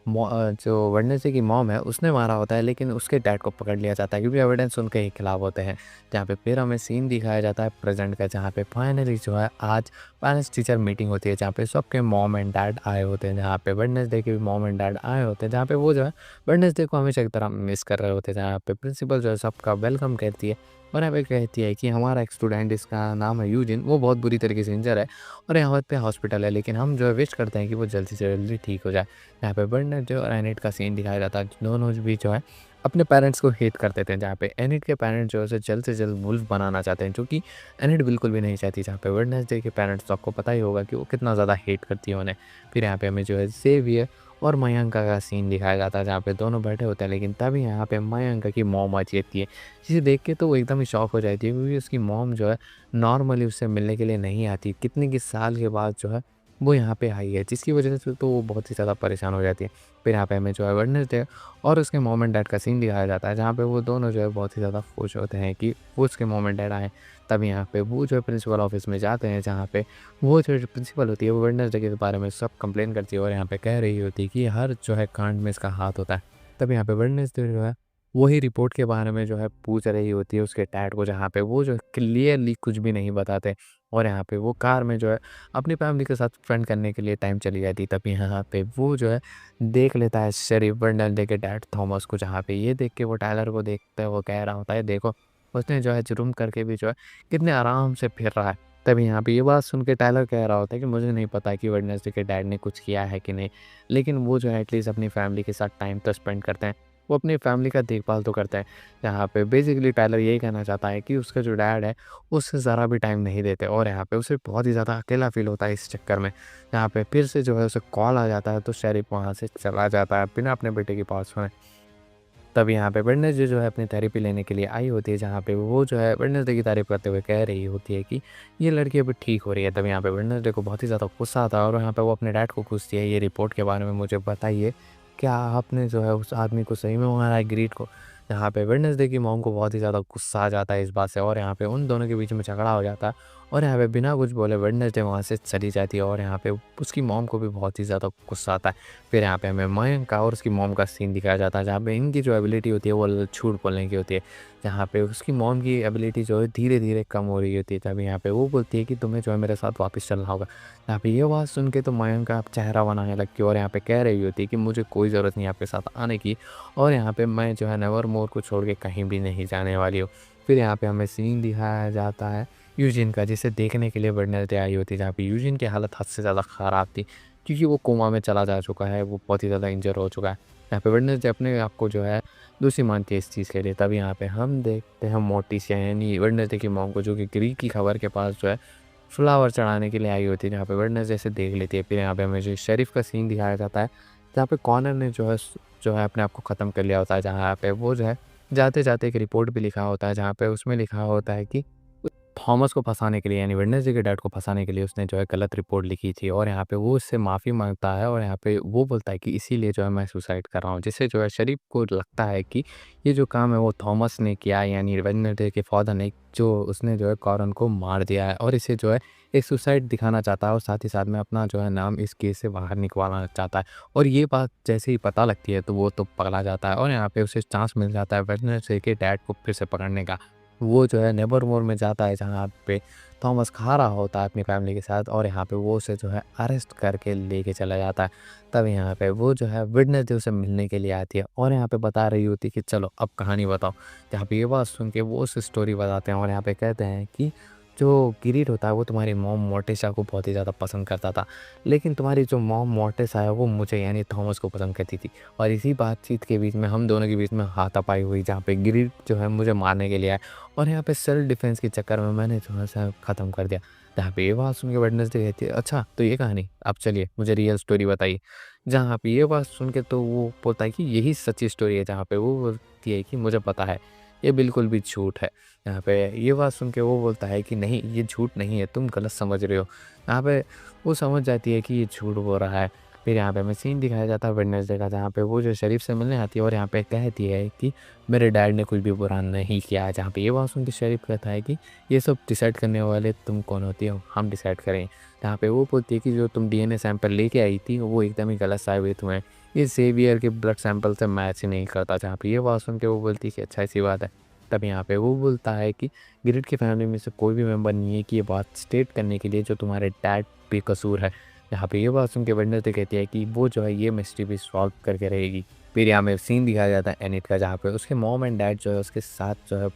जो वेडनेसडे की मॉम है उसने मारा होता है, लेकिन उसके डैड को पकड़ लिया जाता है, क्योंकि एविडेंस उनके ही खिलाफ होते हैं। जहाँ पे फिर हमें सीन दिखाया जाता है प्रेजेंट का, जहाँ पे फाइनली जो है आज पेरेंट्स टीचर मीटिंग होती है, जहाँ पे सबके मॉम एंड डैड आए होते हैं। जहाँ पे वेडनेसडे के भी मॉम एंड डैड आए होते हैं, जहाँ पे वो जो है वेडनेसडे को हमेशा की तरह मिस कर रहे होते हैं। जहाँ पे प्रिंसिपल जो है सबका वेलकम कहती है, और यहाँ पे कहती है कि हमारा एक स्टूडेंट, इसका नाम है यूजिन, वो बहुत बुरी तरीके से इंजर है और यहाँ पे हॉस्पिटल है, लेकिन हम जो है विश करते हैं कि वो जल्दी से जल्दी ठीक हो जाए। यहाँ पे बर्नट जो और एनिट का सीन दिखाया जाता है, दोनों भी जो है अपने पेरेंट्स को हेट करते थे। जहाँ पे एनिट के पेरेंट्स जो है उसे जल्द से जल्द वुल्फ बनाना चाहते हैं, जो कि एनिट बिल्कुल भी नहीं चाहती। जहाँ पे वेडनेसडे के पेरेंट्स तो आपको पता ही होगा कि वो कितना ज़्यादा हेट करती है उन्हें। फिर यहाँ पे हमें जो है ज़ेवियर और मयंका का सीन दिखाया जाता है, जहाँ पे दोनों बैठे होते हैं, लेकिन तभी यहाँ पे मयंका की मॉम आ जाती है, जिसे देख के तो वो एकदम ही शॉक हो जाती है, क्योंकि उसकी मॉम जो है नॉर्मली उससे मिलने के लिए नहीं आती। कितने के साल के बाद जो है वो यहाँ पे आई है, जिसकी वजह से तो वो बहुत ही ज़्यादा परेशान हो जाती है। फिर यहाँ पे हमें जो है वेडनेसडे और उसके मॉम एंड डैड का सीन दिखाया जाता है, जहाँ पे वो दोनों जो है बहुत ही ज़्यादा खुश होते हैं कि वो उसके मॉम एंड डैड आए। तभी यहाँ पे वो जो है प्रिंसिपल ऑफिस में जाते हैं, जहाँ पे वो जो प्रिंसिपल होती है वो वेडनेसडे के बारे में सब कंप्लेन करती है, और यहाँ पे कह रही होती है कि हर जो है कांड में इसका हाथ होता है। तब यहाँ पे वेडनेसडे जो है वही रिपोर्ट के बारे में जो है पूछ रही होती है उसके डैड को, जहाँ पे वो जो क्लियरली कुछ भी नहीं बताते, और यहाँ पे वो कार में जो है अपनी फैमिली के साथ स्पेंड करने के लिए टाइम चली जाती। तभी यहाँ पे वो जो है देख लेता है शेरिफ बर्नाल्डे के डैड थॉमस को, जहाँ पे ये देख के वो टायलर को देखते हुए वो कह रहा होता है, देखो उसने जो है जुर्म करके भी जो है कितने आराम से फिर रहा है। तभी यहाँ पे ये बात सुन के टायलर कह रहा होता है कि मुझे नहीं पता कि वेडनेसडे के डैड ने कुछ किया है कि नहीं, लेकिन वो जो है एटलीस्ट अपनी फैमिली के साथ टाइम तो स्पेंड करते हैं, वो अपनी फैमिली का देखभाल तो करते हैं। यहाँ पे बेसिकली टायलर यही कहना चाहता है कि उसका जो डैड है उससे ज़रा भी टाइम नहीं देते, और यहाँ पे उसे बहुत ही ज़्यादा अकेला फ़ील होता है इस चक्कर में। यहाँ पे फिर से जो है उसे कॉल आ जाता है, तो शेरिफ वहाँ से चला जाता है बिना अपने बेटे के पास सुने। तब यहाँ पे वेडनेसडे जो है अपनी थेरेपी लेने के लिए आई होती है, जहाँ पे वो जो है वेडनेसडे की तारीफ़ करते हुए कह रही होती है कि ये लड़की अभी ठीक हो रही है। तब यहाँ पे वेडनेसडे को बहुत ही ज़्यादा गुस्सा आता है, और यहाँ पे वो अपने डैड को पूछती है, ये रिपोर्ट के बारे में मुझे बताइए, क्या आपने जो है उस आदमी को सही में मारा है, ग्रीड को? यहाँ पे वेडनेसडे की मॉम को बहुत ही ज़्यादा गुस्सा आ जाता है इस बात से, और यहाँ पे उन दोनों के बीच में झगड़ा हो जाता है, और यहाँ पे बिना कुछ बोले वेडनेसडे वहाँ से चली जाती है, और यहाँ पे उसकी मॉम को भी बहुत ही ज़्यादा गुस्सा आता है। फिर यहाँ पे हमें मयंक का और उसकी मॉम का सीन दिखाया जाता है, जहाँ पे इनकी जो एबिलिटी होती है वो झूठ बोलने की होती है, जहाँ पे उसकी मॉम की एबिलिटी जो है धीरे-धीरे कम हो रही होती है। तभी यहाँ पे वो बोलती है कि तुम्हें जो है मेरे साथ वापस चलना होगा। यहाँ पे ये बात सुन के तो मयंक का चेहरा बनाने लगती है, और यहाँ पे कह रही होती है कि मुझे कोई ज़रूरत नहीं है आपके साथ आने की, और यहाँ पे मैं जो है नेवरमोर को छोड़ के कहीं भी नहीं जाने वाली हूँ। फिर यहाँ पे हमें सीन दिखाया जाता है यूजिन का, जिसे देखने के लिए वेडनेसडे आई होती है, जहाँ पे यूजिन की हालत हद से ज़्यादा ख़राब थी, क्योंकि वो कोमा में चला जा चुका है, वो बहुत ही ज़्यादा इंजर हो चुका है। यहाँ पे वेडनेसडे अपने आप को जो है दोषी मानती है इस चीज़ के लिए। तब यहाँ पे हम देखते हैं मोर्टिसिया यानी वेडनेसडे की मॉम को, जो कि ग्रीक की खबर के पास जो है फ्लावर चढ़ाने के लिए आई होती है, जहाँ पे वेडनेसडे से देख लेती है। फिर यहाँ पे हमें जो शेरिफ का सीन दिखाया जाता है, जहाँ पे कॉनर ने जो है अपने आप को ख़त्म कर लिया होता है, जहाँ पे वो जो है जाते-जाते एक रिपोर्ट भी लिखा होता है, जहाँ पे उसमें लिखा होता है कि थॉमस को फँसाने के लिए यानी वेडनेसडे के डैड को फँसाने के लिए उसने जो है गलत रिपोर्ट लिखी थी, और यहाँ पे वो उससे माफ़ी माँगता है, और यहाँ पे वो बोलता है कि इसीलिए जो है मैं सुसाइड कर रहा हूँ। जिससे जो है शरीफ को लगता है कि ये जो काम है वो थॉमस ने किया है, यानी वेडनेसडे के फादर ने, जो उसने जो है कॉरन को मार दिया है, और इसे जो है एक सुसाइड दिखाना चाहता है, और साथ ही साथ में अपना जो है नाम इस केस से बाहर निकलवाना चाहता है। और ये बात जैसे ही पता लगती है तो वो तो पगला जाता है, और यहाँ पे उसे चांस मिल जाता है वेडनेसडे के डैड को फिर से पकड़ने का। वो जो है नेवरमोर में जाता है, जहाँ पे थॉमस खा रहा होता है अपनी फैमिली के साथ, और यहाँ पे वो उसे जो है अरेस्ट करके लेके चला जाता है। तब यहाँ पे वो जो है वेडनेसडे उसे मिलने के लिए आती है, और यहाँ पे बता रही होती है कि चलो अब कहानी बताओ। यहाँ पे ये बात सुन के वो उस स्टोरी बताते हैं, और यहाँ पे कहते हैं कि जो किरीट होता है वो तुम्हारी मॉम मोर्टिसा को बहुत ही ज़्यादा पसंद करता था, लेकिन तुम्हारी जो मॉम मोर्टिसा है वो मुझे यानी थॉमस को पसंद करती थी। और इसी बातचीत के बीच में हम दोनों के बीच में हाथापाई हुई, जहाँ पे किरीट जो है मुझे मारने के लिए आया, और यहाँ पे सेल्फ डिफेंस के चक्कर में मैंने थोड़ा-सा ख़त्म कर दिया। जहाँ पे ये बात सुन के वेडनेसडे कहती है, अच्छा तो ये कहानी, अब चलिए मुझे रियल स्टोरी बताइए। जहाँ पे ये बात सुन के तो वो बोलता है कि यही सच्ची स्टोरी है, जहाँ पे वो बोलती है कि मुझे पता है, ये बिल्कुल भी झूठ है। यहाँ पे ये बात सुन के वो बोलता है कि नहीं, ये झूठ नहीं है, तुम गलत समझ रहे हो। यहाँ पे वो समझ जाती है कि ये झूठ बोल रहा है। फिर यहाँ पे हमें सीन दिखाया जाता है वेडनेसडे का, जहाँ पे वो जो शरीफ से मिलने आती है, और यहाँ पे कहती है कि मेरे डैड ने कुछ भी बुरा नहीं किया है। जहाँ पे ये बात सुन के शरीफ कहता है कि ये सब डिसाइड करने वाले तुम कौन होती हो, हम डिसाइड करें। जहाँ पे वो बोलती है कि जो तुम डीएनए सैंपल लेके आई थी वो एकदम ही गलत साबित हुए हैं, ये सेवियर के ब्लड सैंपल से मैच ही नहीं करता। जहाँ पे ये बात सुन के वो बोलती है कि अच्छा ऐसी बात है। तब यहाँ पे वो बोलता है कि ग्रिड की फैमिली में से कोई भी मेंबर नहीं है कि ये बात स्टेट करने के लिए जो तुम्हारे डैड बेकसूर है। यहाँ पे ये बात सुन के वेडनेसडे कहती है कि वो जो है ये मिस्ट्री भी सॉल्व करके रहेगी। फिर यहाँ पे सीन दिखाया जाता है एनिट का, जहाँ पे उसके मॉम एंड डैड जो है उसके साथ जो है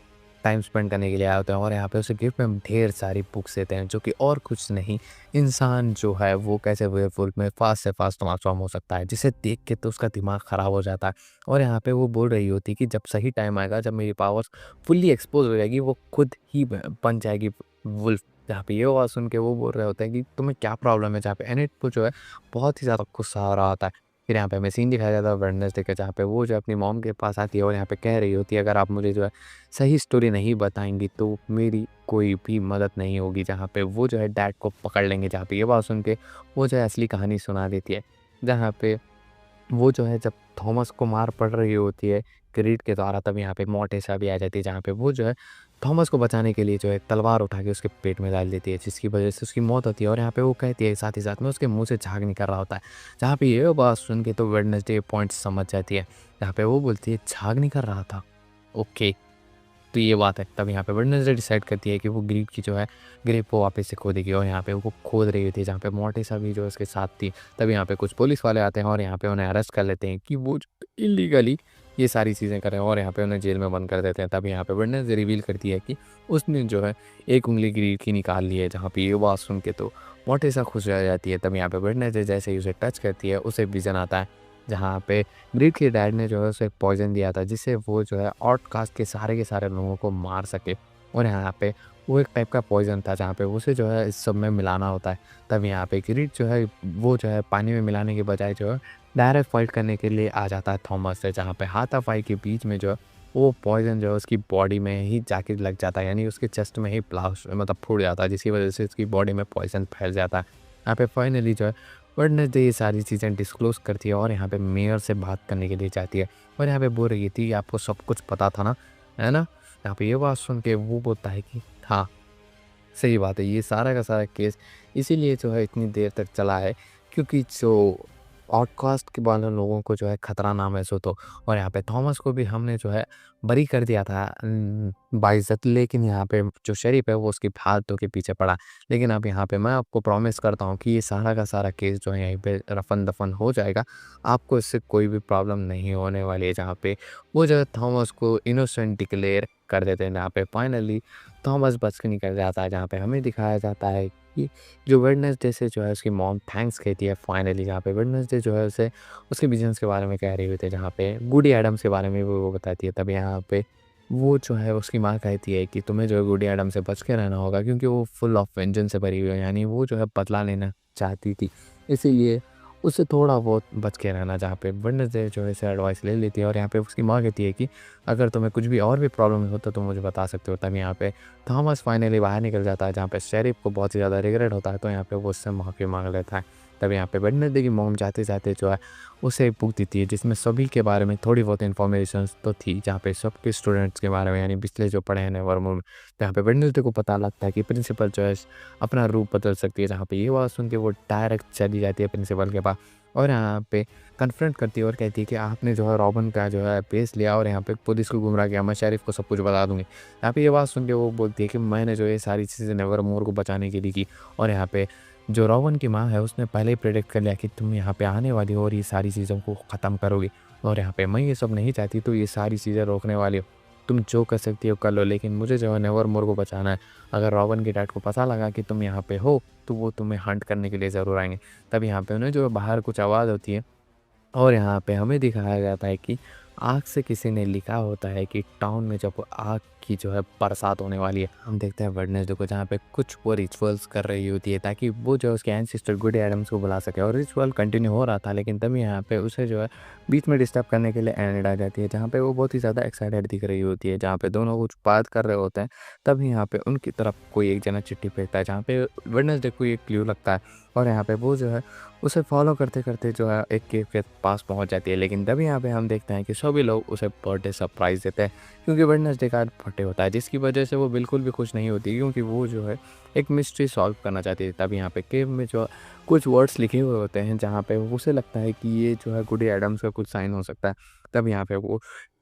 टाइम स्पेंड करने के लिए आए होते हैं, और यहाँ पे उसे गिफ्ट में ढेर सारी बुक्स देते हैं, जो कि और कुछ नहीं, इंसान जो है वो कैसे वेयरवुल्फ में फास्ट से फास्ट ट्रांसफॉर्म हो सकता है, जिसे देख के तो उसका दिमाग ख़राब हो जाता है। और यहाँ पे वो बोल रही होती है कि जब सही टाइम आएगा, जब मेरी पावर्स फुल्ली एक्सपोज हो जाएगी, वो खुद ही बन जाएगी वुल्फ। जहाँ पे ये बात सुन के वो बोल रहे होते हैं कि तुम्हें क्या प्रॉब्लम है, जहाँ पे एनिट को जो है बहुत ही ज़्यादा गुस्सा आ रहा होता है। फिर यहाँ पे हमें सीन दिखाया जाता है वेडनेसडे का, जहाँ पे वो जो अपनी मॉम के पास आती है, और यहाँ पे कह रही होती है अगर आप मुझे जो है सही स्टोरी नहीं बताएँगी तो मेरी कोई भी मदद नहीं होगी। जहाँ पे वो जो है डैड को पकड़ लेंगे। जहाँ पे ये बात सुन के वो जो है असली कहानी सुना देती है। जहाँ पे वो जो है जब थॉमस को मार पड़ रही होती है क्रीड के द्वारा, तब यहाँ पे मोर्टिसा भी आ जाती है, जहाँ पे वो जो है थॉमस को बचाने के लिए जो है तलवार उठा के उसके पेट में डाल देती है, जिसकी वजह से उसकी मौत होती है। और यहाँ पे वो कहती है साथ ही साथ में उसके मुंह से झाग निकल रहा होता है। जहाँ पे ये बात सुन के तो वेडनेसडे पॉइंट समझ जाती है, जहाँ पे वो बोलती है झाग निकल रहा था, ओके तो ये बात है। तब यहाँ पे वेडनेसडे डिसाइड करती है कि वो ग्रीड की जो है ग्रेप को वापस से खोदेगी, और यहाँ पे वो खोद रही थी, जहाँ पे मोर्टिसा भी जो उसके साथ थी। तब यहाँ पे कुछ पुलिस वाले आते हैं, और यहाँ पे उन्हें अरेस्ट कर लेते हैं कि वो इलीगली ये सारी चीज़ें कर रहे हैं, और यहाँ पे उन्हें जेल में बंद कर देते हैं। तब यहाँ पे वेडनेसडे रिवील करती है कि उसने जो है एक उंगली ग्रीड की निकाल ली है। जहाँ पे ये बात सुन के तो मोर्टिसा खुश रह जाती है। तब यहाँ पे वेडनेसडे जैसे ही उसे टच करती है, उसे विजन आता है, जहाँ पे ग्रीड के डैड ने जो है उसे पॉइज़न दिया था, जिससे वो जो है आउटकास्ट के सारे लोगों को मार सके। और यहाँ पे वो एक टाइप का पॉइज़न था, जहाँ पे उसे जो है इस सब में मिलाना होता है। तब यहाँ पे ग्रीड जो है वो जो है पानी में मिलाने के बजाय जो है डायरेक्ट फाइट करने के लिए आ जाता है थॉमस से, जहाँ पे हाथापाई के बीच में जो है वो पॉइज़न जो है उसकी बॉडी में ही जाके लग जाता है, यानी उसके चेस्ट में ही ब्लास्ट मतलब फूट जाता है, जिसकी वजह से उसकी बॉडी में पॉइज़न फैल जाता है। यहाँ पे फाइनली जो है वेडनेसडे ये सारी चीज़ें डिस्क्लोज़ करती है, और यहाँ पे मेयर से बात करने के लिए जाती है, और यहाँ पे बोल रही थी आपको सब कुछ पता था ना, है ना? यहाँ पे ये बात सुन के वो बोलता है कि हाँ, सही बात है, ये सारा का सारा केस इसीलिए जो है इतनी देर तक चला है, क्योंकि जो आउटकास्ट के वाले लोगों को जो है खतरा ना महसूस हो। और यहाँ पे थॉमस को भी हमने जो है बरी कर दिया था बाइज़्ज़त, लेकिन यहाँ पे जो शरीफ है वो उसकी फालतू के पीछे पड़ा। लेकिन अब यहाँ पे मैं आपको प्रॉमिस करता हूँ कि ये सारा का सारा केस जो है यहीं पे रफ़न-दफ़न हो जाएगा। आपको इससे कोई भी प्रॉब्लम नहीं होने वाली है। जहाँ पे वो जो है थॉमस को इनोसेंट डिक्लेयर कर देते हैं, जहाँ पे फाइनली थॉमस बच के निकल जाता है। जहाँ पे हमें दिखाया जाता है कि जो वेडनेसडे से जो है उसकी मॉम थैंक्स कहती है फाइनली, जहाँ पे वेडनेसडे जो है उसे उसके बिज़नेस के बारे में कह रही होती है, जहाँ पे गुडी एडम्स के बारे में भी वो बताती है। तब यहाँ पे वो जो है उसकी माँ कहती है कि तुम्हें जो है गुडी एडम से बच के रहना होगा, क्योंकि वो फुल ऑफ वेंजेंस से भरी हुई है, यानी वो जो है बदला लेना चाहती थी। इसीलिए उससे थोड़ा बहुत बच के रहना, जहाँ पे वेडनेसडे जो है इसे एडवाइस ले लेती है और यहाँ पे उसकी माँ कहती है कि अगर तुम्हें कुछ भी और भी प्रॉब्लम हो तो तुम मुझे बता सकते हो। तब यहाँ पे थॉमस फाइनली बाहर निकल जाता है, जहाँ पे शेरिफ को बहुत ही ज़्यादा रिग्रेट होता है, तो यहाँ पे वो उससे माफ़ी मांग लेता है। तब यहाँ पे वेडनेसडे की मॉम जाते-जाते जो है उसे एक बुक देती है, जिसमें सभी के बारे में थोड़ी बहुत इन्फॉर्मेशंस तो थी, जहाँ पे सबके स्टूडेंट्स के बारे में, यानी पिछले जो पढ़े हैं नेवरमोर में। जहाँ पे वेडनेसडे को पता लगता है कि प्रिंसिपल जो है अपना रूप बदल सकती है, जहाँ पे ये बात सुन के वो डायरेक्ट चली जाती है प्रिंसिपल के पास और यहाँ पे कन्फ्रंट करती है और कहती है कि आपने जो है रॉबिन का जो है पेस लिया और यहाँ पे पुलिस को गुमराह किया, मैं शेरिफ को सब कुछ बता दूँगी। यहाँ पे ये बात सुन के वो बोलती है कि मैंने जो ये सारी चीज़ें नेवरमोर को बचाने के लिए की, और यहाँ पे जो रॉबिन की माँ है उसने पहले ही प्रेडिक्ट कर लिया कि तुम यहाँ पे आने वाली हो और ये सारी चीज़ों को ख़त्म करोगी, और यहाँ पे मैं ये सब नहीं चाहती, तो ये सारी चीज़ें रोकने वाली हो। तुम जो कर सकती हो कर लो, लेकिन मुझे जो है नेवरमोर को बचाना है। अगर रॉबिन के डैड को पता लगा कि तुम यहाँ पे हो, तो वो तुम्हें हंट करने के लिए ज़रूर आएँगे। तब यहाँ पे उन्हें जो है बाहर कुछ आवाज़ होती है और यहाँ पे हमें दिखाया जाता है कि आग से किसी ने लिखा होता है कि टाउन में जब आग की जो है बरसात होने वाली है। हम देखते हैं वेडनेसडे को, जहाँ पे कुछ वो रिचुअल्स कर रही होती है ताकि वो जो है उसके एंसेस्टर गुड एडम्स को बुला सके, और रिचुअल कंटिन्यू हो रहा था, लेकिन तभी यहाँ पे उसे जो है बीच में डिस्टर्ब करने के लिए एनिड आ जाती है, जहाँ पे वो बहुत ही ज़्यादा एक्साइटेड दिख रही होती है, जहाँ पे दोनों कुछ बात कर रहे होते हैं। तभी यहाँ पे उनकी तरफ कोई एक जना चिट्ठी भेजता है, जहाँ पे वेडनेसडे को एक क्लू लगता है, और यहाँ पे वो जो है उसे फॉलो करते-करते जो है एक केव के पास पहुँच जाती है। लेकिन तभी यहाँ पे हम देखते हैं कि सभी लोग उसे बर्थडे सरप्राइज़ देते हैं, क्योंकि वेडनेसडे का बर्थडे होता है, जिसकी वजह से वो बिल्कुल भी खुश नहीं होती, क्योंकि वो जो है एक मिस्ट्री सॉल्व करना चाहती है। तभी यहाँ पे केव में जो कुछ वर्ड्स लिखे हुए होते हैं, जहाँ पे उसे लगता है कि ये जो है गुडी एडम्स का कुछ साइन हो सकता है। तब यहाँ पे वो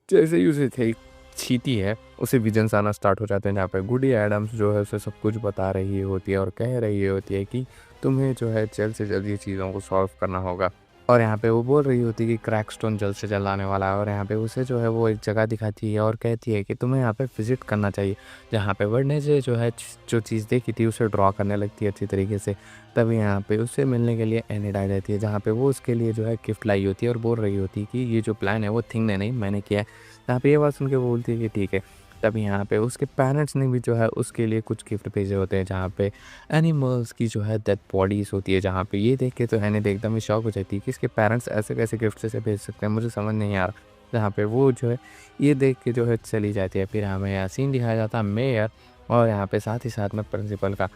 जैसे ही उसे थे छीती है, उसे विजन्स आना स्टार्ट हो जाते हैं, जहाँ पे गुडी एडम्स जो है उसे सब कुछ बता रही होती है और कह रही होती है कि तुम्हें जो है जल्द से जल्द ये चीज़ों को सॉल्व करना होगा। और यहाँ पे वो बोल रही होती है कि क्रैकस्टोन जल्द से जल्द आने वाला है, और यहाँ पे उसे जो है वो एक जगह दिखाती है और कहती है कि तुम्हें यहाँ पे विज़िट करना चाहिए। जहाँ पे वेडनेसडे जो है जो चीज़ देखी थी उसे ड्रॉ करने लगती है अच्छी तरीके से। तभी यहाँ पे उससे मिलने के लिए एनिड आ जाती है, जहाँ पे वो उसके लिए जो है गिफ्ट लाई होती है और बोल रही होती है कि ये जो प्लान है वो थिंग ने नहीं मैंने किया है। यहाँ पे ये बात सुन के वो बोलती है कि ठीक है। तभी यहाँ पे उसके पेरेंट्स ने भी जो है उसके लिए कुछ गिफ्ट भेजे होते हैं, जहाँ पे एनिमल्स की जो है डेड बॉडीज़ होती है, जहाँ पे ये देख के तो एनिड एकदम ही शॉक हो जाती है कि इसके पेरेंट्स ऐसे कैसे गिफ्ट ऐसे भेज सकते हैं, मुझे समझ नहीं आ रहा। जहाँ पे वो जो है ये देख के जो है चली जाती है। फिर हमें यहाँ सीन दिखाया जाता है मेयर और यहाँ पे साथ ही साथ में प्रिंसिपल का,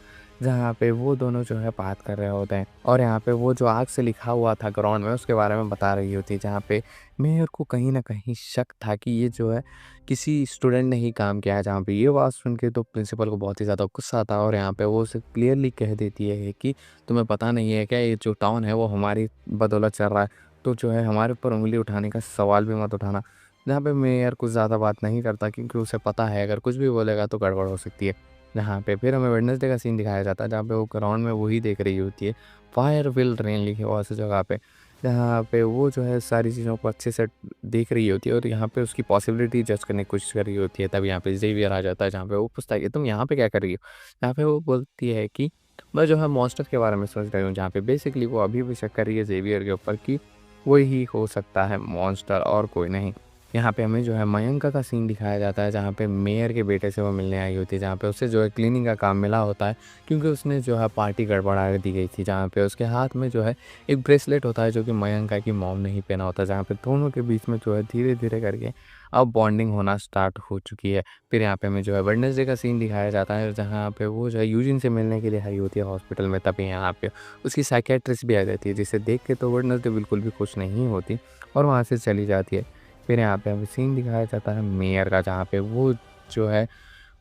जहाँ पे वो दोनों जो है बात कर रहे होते हैं, और यहाँ पे वो जो आग से लिखा हुआ था ग्राउंड में उसके बारे में बता रही होती है, जहाँ पे मेयर को कहीं न कहीं शक था कि ये जो है किसी स्टूडेंट ने ही काम किया है। जहाँ पे ये बात सुन के तो प्रिंसिपल को बहुत ही ज़्यादा गुस्सा आता है, और यहाँ पे वो उसे क्लियरली कह देती है कि तुम्हें पता नहीं है क्या, ये जो टाउन है वो हमारी बदौलत चल रहा है, तो जो है हमारे ऊपर उँगली उठाने का सवाल भी मत उठाना। जहाँ पे मेयर कुछ ज़्यादा बात नहीं करता, क्योंकि उसे पता है अगर कुछ भी बोलेगा तो गड़बड़ हो सकती है। जहाँ पे फिर हमें वेडनेसडे का सीन दिखाया जाता है, जहाँ पे वो ग्राउंड में वही देख रही होती है, फायर विल रेन लिखे हुआ उस जगह पे, जहाँ पे वो जो है सारी चीज़ों को अच्छे से देख रही होती है और यहाँ पे उसकी पॉसिबिलिटी जज करने की कोशिश कर रही होती है। तब यहाँ पे ज़ेवियर आ जाता है, जहाँ पे वो पूछता है कि तुम यहाँ पे क्या कर रही हो? यहाँ पे वो बोलती है कि मैं जो है मॉन्स्टर के बारे में सोच रही हूँ, जहाँ पे बेसिकली वो अभी भी शक कर रही है ज़ेवियर के ऊपर कि वही हो सकता है मॉन्स्टर और कोई नहीं। यहाँ पे हमें जो है मयंका का सीन दिखाया जाता है, जहाँ पे मेयर के बेटे से वो मिलने आई होती है, जहाँ पे उसे जो है क्लीनिंग का काम मिला होता है, क्योंकि उसने जो है पार्टी गड़बड़ा दी गई थी, जहाँ पे उसके हाथ में जो है एक ब्रेसलेट होता है जो कि मयंका की मॉम ने ही पहना होता है, जहाँ पे दोनों के बीच में जो है धीरे-धीरे करके अब बॉन्डिंग होना स्टार्ट हो चुकी है। फिर यहाँ पे हमें जो है वेडनेसडे का सीन दिखाया जाता है, जहाँ पे वो जो है यूजिन से मिलने के लिए आई होती है हॉस्पिटल में। तभी यहाँ पे उसकी साइकियाट्रिस्ट भी आ जाती है, जिसे देख के तो वेडनेसडे बिल्कुल भी खुश नहीं होती और वहाँ से चली जाती है। फिर यहाँ पे हमें सीन दिखाया जाता है मेयर का, जहाँ पे वो जो है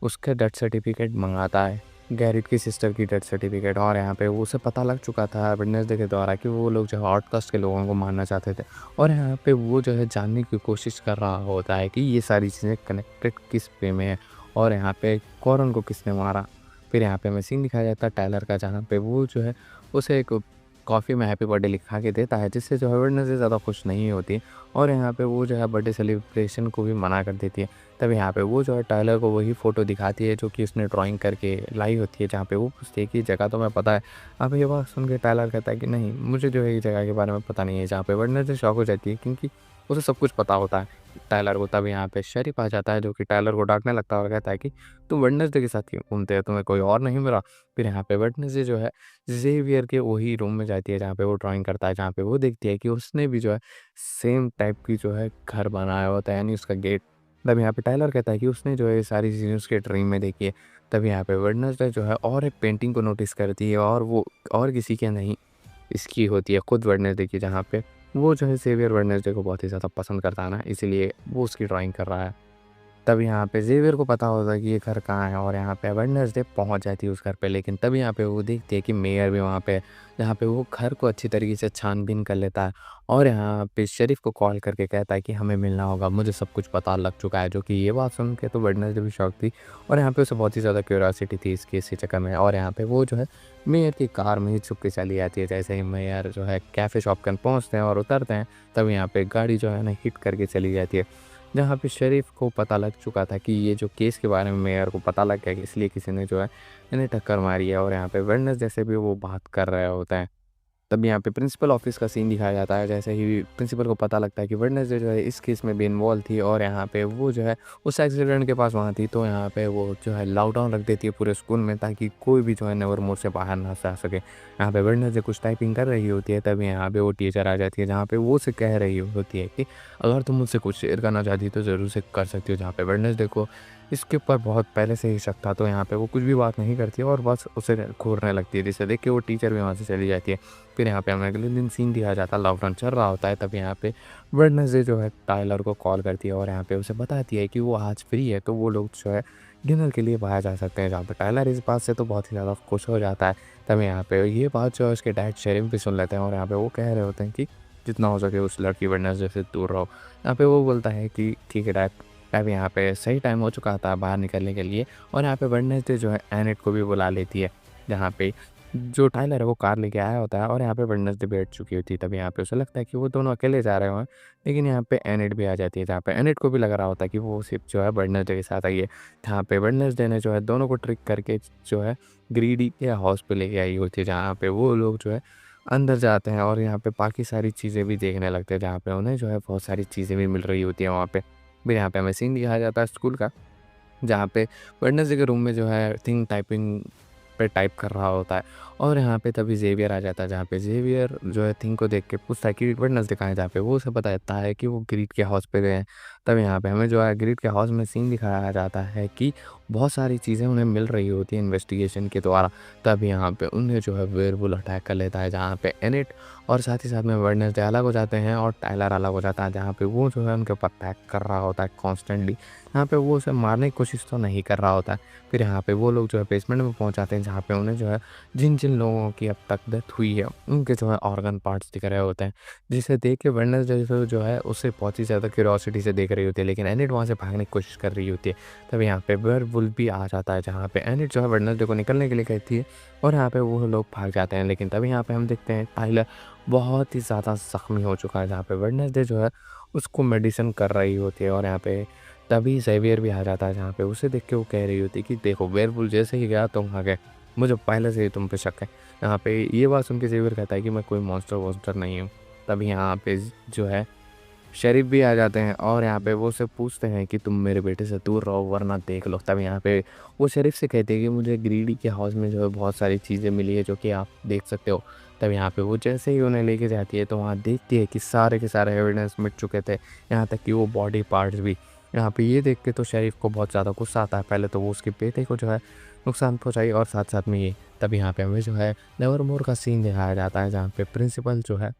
उसका डेथ सर्टिफिकेट मंगाता है, गैरेट की सिस्टर की डेथ सर्टिफिकेट, और यहाँ पे वो उसे पता लग चुका था वेडनेसडे के द्वारा कि वो लोग जो है आउटकास्ट के लोगों को मारना चाहते थे, और यहाँ पे वो जो है जानने की कोशिश कर रहा होता है कि ये सारी चीज़ें कनेक्टेड किस वे में है और यहाँ पे कॉरन को किसने मारा। फिर यहाँ पे हमें सीन दिखाया जाता है टायलर का, जहाँ पे वो जो है उसे एक कॉफ़ी में हैप्पी बर्थडे लिखा के देता है, जिससे जो है वेडनेसडे ज़्यादा खुश नहीं होती और यहाँ पे वो जो है बर्थडे सेलिब्रेशन को भी मना कर देती है। तब यहाँ पे वो जो है टाइलर को वही फ़ोटो दिखाती है जो कि उसने ड्राइंग करके लाई होती है, जहाँ पे वो पूछती है कि जगह तो मैं पता है। अब ये बात सुन के टाइलर कहता है कि नहीं, मुझे जो है ये जगह के बारे में पता नहीं है, जहाँ पे वेडनेसडे शॉक हो जाती है क्योंकि उसे सब कुछ पता होता है टाइलर को। तब यहाँ पे शेरिफ आ जाता है जो कि टाइलर को डाँटने लगता है और कहता है कि तुम वेडनेसडे के साथ क्यों घूमते हो? तुम्हें कोई और नहीं मिला? फिर यहाँ पे वेडनेसडे जो है ज़ेवियर के वही रूम में जाती है जहाँ पे वो ड्राइंग करता है, जहाँ पे वो देखती है कि उसने भी जो है सेम टाइप की जो है घर बनाया होता है, यानी उसका गेट। तब यहाँ पे टाइलर कहता है कि उसने जो है ये सारी चीज़ें उसके ड्रीम में देखी है। तब यहाँ पे वेडनेसडे जो है और एक पेंटिंग को नोटिस करती है और वो और किसी की नहीं, इसकी होती है खुद वेडनेसडे की, जहाँ पे वो जो है ज़ेवियर वेडनेसडे को बहुत ही ज़्यादा पसंद करता है ना, इसीलिए वो उसकी ड्राइंग कर रहा है। तब यहाँ पे ज़ेवियर को पता होता है कि ये घर कहाँ है और यहाँ पे वेडनेसडे पहुँच जाती है उस घर पे। लेकिन तब यहाँ पे वो देखती है कि मेयर भी वहाँ पे है, जहाँ पे वो घर को अच्छी तरीके से छान-बीन कर लेता है और यहाँ पे शेरिफ को कॉल करके कहता है कि हमें मिलना होगा, मुझे सब कुछ पता लग चुका है। जो कि ये बात सुन के तो वेडनेसडे भी शॉक थी और यहाँ पे उसे बहुत ही ज़्यादा क्यूरियोसिटी थी इस केस के चक्कर में, और यहाँ पे वो जो है मेयर की कार में ही छुप के चली जाती है। जैसे ही मेयर जो है कैफ़े शॉपकन पहुँचते हैं और उतरते हैं, तब यहाँ पे गाड़ी जो है ना हिट करके चली जाती है। जहाँ पे शरीफ को पता लग चुका था कि ये जो केस के बारे में मेयर को पता लग गया कि इसलिए किसी ने जो है इन्हें टक्कर मारी है, और यहाँ पे वेडनेसडे से भी वो बात कर रहे होते हैं। तब यहाँ पे प्रिंसिपल ऑफिस का सीन दिखाया जाता है। जैसे ही प्रिंसिपल को पता लगता है कि वेडनेसडे जो है इस केस में भी इन्वॉल्व थी और यहाँ पे वो जो है उस एक्सीडेंट के पास वहाँ थी, तो यहाँ पे वो जो है लॉकडाउन रख देती है पूरे स्कूल में ताकि कोई भी जो है नेवरमोर से बाहर ना जा सके। यहाँ पे वेडनेसडे कुछ टाइपिंग कर रही होती है, तभी यहाँ पे वो टीचर आ जाती है जहाँ पे वो उसे कह रही होती है कि अगर तुम मुझसे कुछ शेयर करना चाहती तो ज़रूर से कर सकती हो। जहाँ पे वेडनेसडे को इसके ऊपर बहुत पहले से ही शक था, तो यहाँ पे वो कुछ भी बात नहीं करती है और बस उसे घूरने लगती है, जिसे देख के वो टीचर भी वहाँ से चली जाती है। फिर यहाँ पे हमें अगले दिन सीन दिखाया जाता है, लॉकडाउन चल रहा होता है। तब यहाँ पे वेडनेसडे जो है टाइलर को कॉल करती है और यहाँ पे उसे बताती है कि वो आज फ्री है, तो वो लोग जो है डिनर के लिए बाहर जा सकते हैं। जहाँ पे टाइलर इस बात से तो बहुत ही ज़्यादा खुश हो जाता है। तब यहाँ पे ये बात जो है उसके डैड शेरिफ भी सुन लेते हैं और यहाँ पे वो कह रहे होते हैं कि जितना हो सके उस लड़की वेडनेसडे से दूर रहो। यहाँ पे वो बोलता है कि ठीक है डैड। तब यहाँ पे सही टाइम हो चुका था बाहर निकलने के लिए और यहाँ पे वेडनेसडे जो है एनिट को भी बुला लेती है, जहाँ पे जो टाइलर है वो कार लेके आया होता है और यहाँ पे वेडनेसडे बैठ चुकी होती है। तब यहाँ पे उसे लगता है कि वो दोनों अकेले जा रहे हों, लेकिन यहाँ पे एनिट भी आ जाती है, जहाँ पे एनिट को भी लग रहा होता है कि वो सिर्फ जो है वेडनेसडे के साथ आई है। जहाँ पे वेडनेसडे ने जो है दोनों को ट्रिक करके जो है ग्रीडी के हाउस पे लेके आई होती है, जहाँ पे वो लोग जो है अंदर जाते हैं और यहाँ पे बाकी सारी चीज़ें भी देखने लगते हैं, जहाँ पे उन्हें जो है बहुत सारी चीज़ें भी मिल रही होती हैं वहाँ पे। फिर यहाँ पे हमें सीन दिखाया जाता है स्कूल का, जहाँ पे वेडनेसडे के रूम में जो है थिंग टाइपिंग पे टाइप कर रहा होता है और यहाँ पे तभी ज़ेवियर आ जाता है, जहाँ पे ज़ेवियर जो है थिंग को देख के पूछता है कि वेडनेसडे कहाँ है, जहाँ पे वो उसे बताता है कि वो ग्रीड के हाउस पे गए हैं। तब यहाँ पे हमें जो है ग्रीड के हाउस में सीन दिखाया जाता है कि बहुत सारी चीज़ें उन्हें मिल रही होती हैं इन्वेस्टिगेशन के द्वारा। तब यहाँ पे उन्हें जो है वेयरवुल्फ अटैक कर लेता है, जहाँ पे एनिट और साथ ही साथ में वेडनेसडे अलग हो जाते हैं और टाइलर अलग हो जाता है, जहाँ पे वो जो है उनके ऊपर अटैक कर रहा होता है कॉन्स्टेंटली। यहाँ पे वो उसे मारने की कोशिश तो नहीं कर रहा होता है। फिर यहाँ पे वो लोग जो है बेसमेंट में पहुँच जाते हैं, जहाँ पे उन्हें जो है जिन-जिन लोगों की अब तक डेथ हुई है, उनके जो है ऑर्गन पार्ट्स दिख रहे होते हैं। जिसे देख के वेडनेसडे जो है उसे बहुत ही ज़्यादा क्यूरियोसिटी से देख रही होती है, लेकिन एनिट वहाँ से भागने की कोशिश कर रही होती है। तब यहाँ पे वेयरवुल्फ भी आ जाता है, जहाँ पे एनिट जो है वेडनेसडे को निकलने के लिए कहती है और यहाँ पे वो लोग भाग जाते हैं। लेकिन तभी यहाँ पे हम देखते हैं टाइलर बहुत ही ज़्यादा ज़ख्मी हो चुका है, जहाँ पे वेडनेसडे जो है उसको मेडिसिन कर रही होती है और यहाँ पे तभी ज़ेवियर भी आ जाता है, जहाँ पे उसे देख के वो कह रही होती है कि देखो वेयरवुल्फ जैसे ही गया तुम आ गए, मुझे पहले से ही तुम पे शक है। यहाँ पे ये बात सुन के ज़ेवियर कहता है कि मैं कोई मॉन्स्टर-वॉन्स्टर नहीं हूँ। तभी यहाँ पे जो है शेरिफ भी आ जाते हैं और यहाँ पे वो उससे पूछते हैं कि तुम मेरे बेटे से दूर रहो वरना देख लो। तब यहाँ पे वो शेरिफ से कहते हैं कि मुझे ग्रीडी के हाउस में जो है बहुत सारी चीज़ें मिली है जो कि आप देख सकते हो। तब यहाँ पे वो जैसे ही उन्हें लेके जाती है तो वहाँ देखती है कि सारे के सारे एविडेंस मिट चुके थे, यहाँ तक कि वो बॉडी पार्ट्स भी। यहाँ पे ये देख के तो शेरिफ को बहुत ज़्यादा गुस्सा आता है। पहले तो वो उसके बेटे को जो है नुकसान पहुँचाई और साथ-साथ में ये। तब यहाँ पे हमें जो है नेवरमोर का सीन दिखाया जाता है, जहाँ पे प्रिंसिपल जो है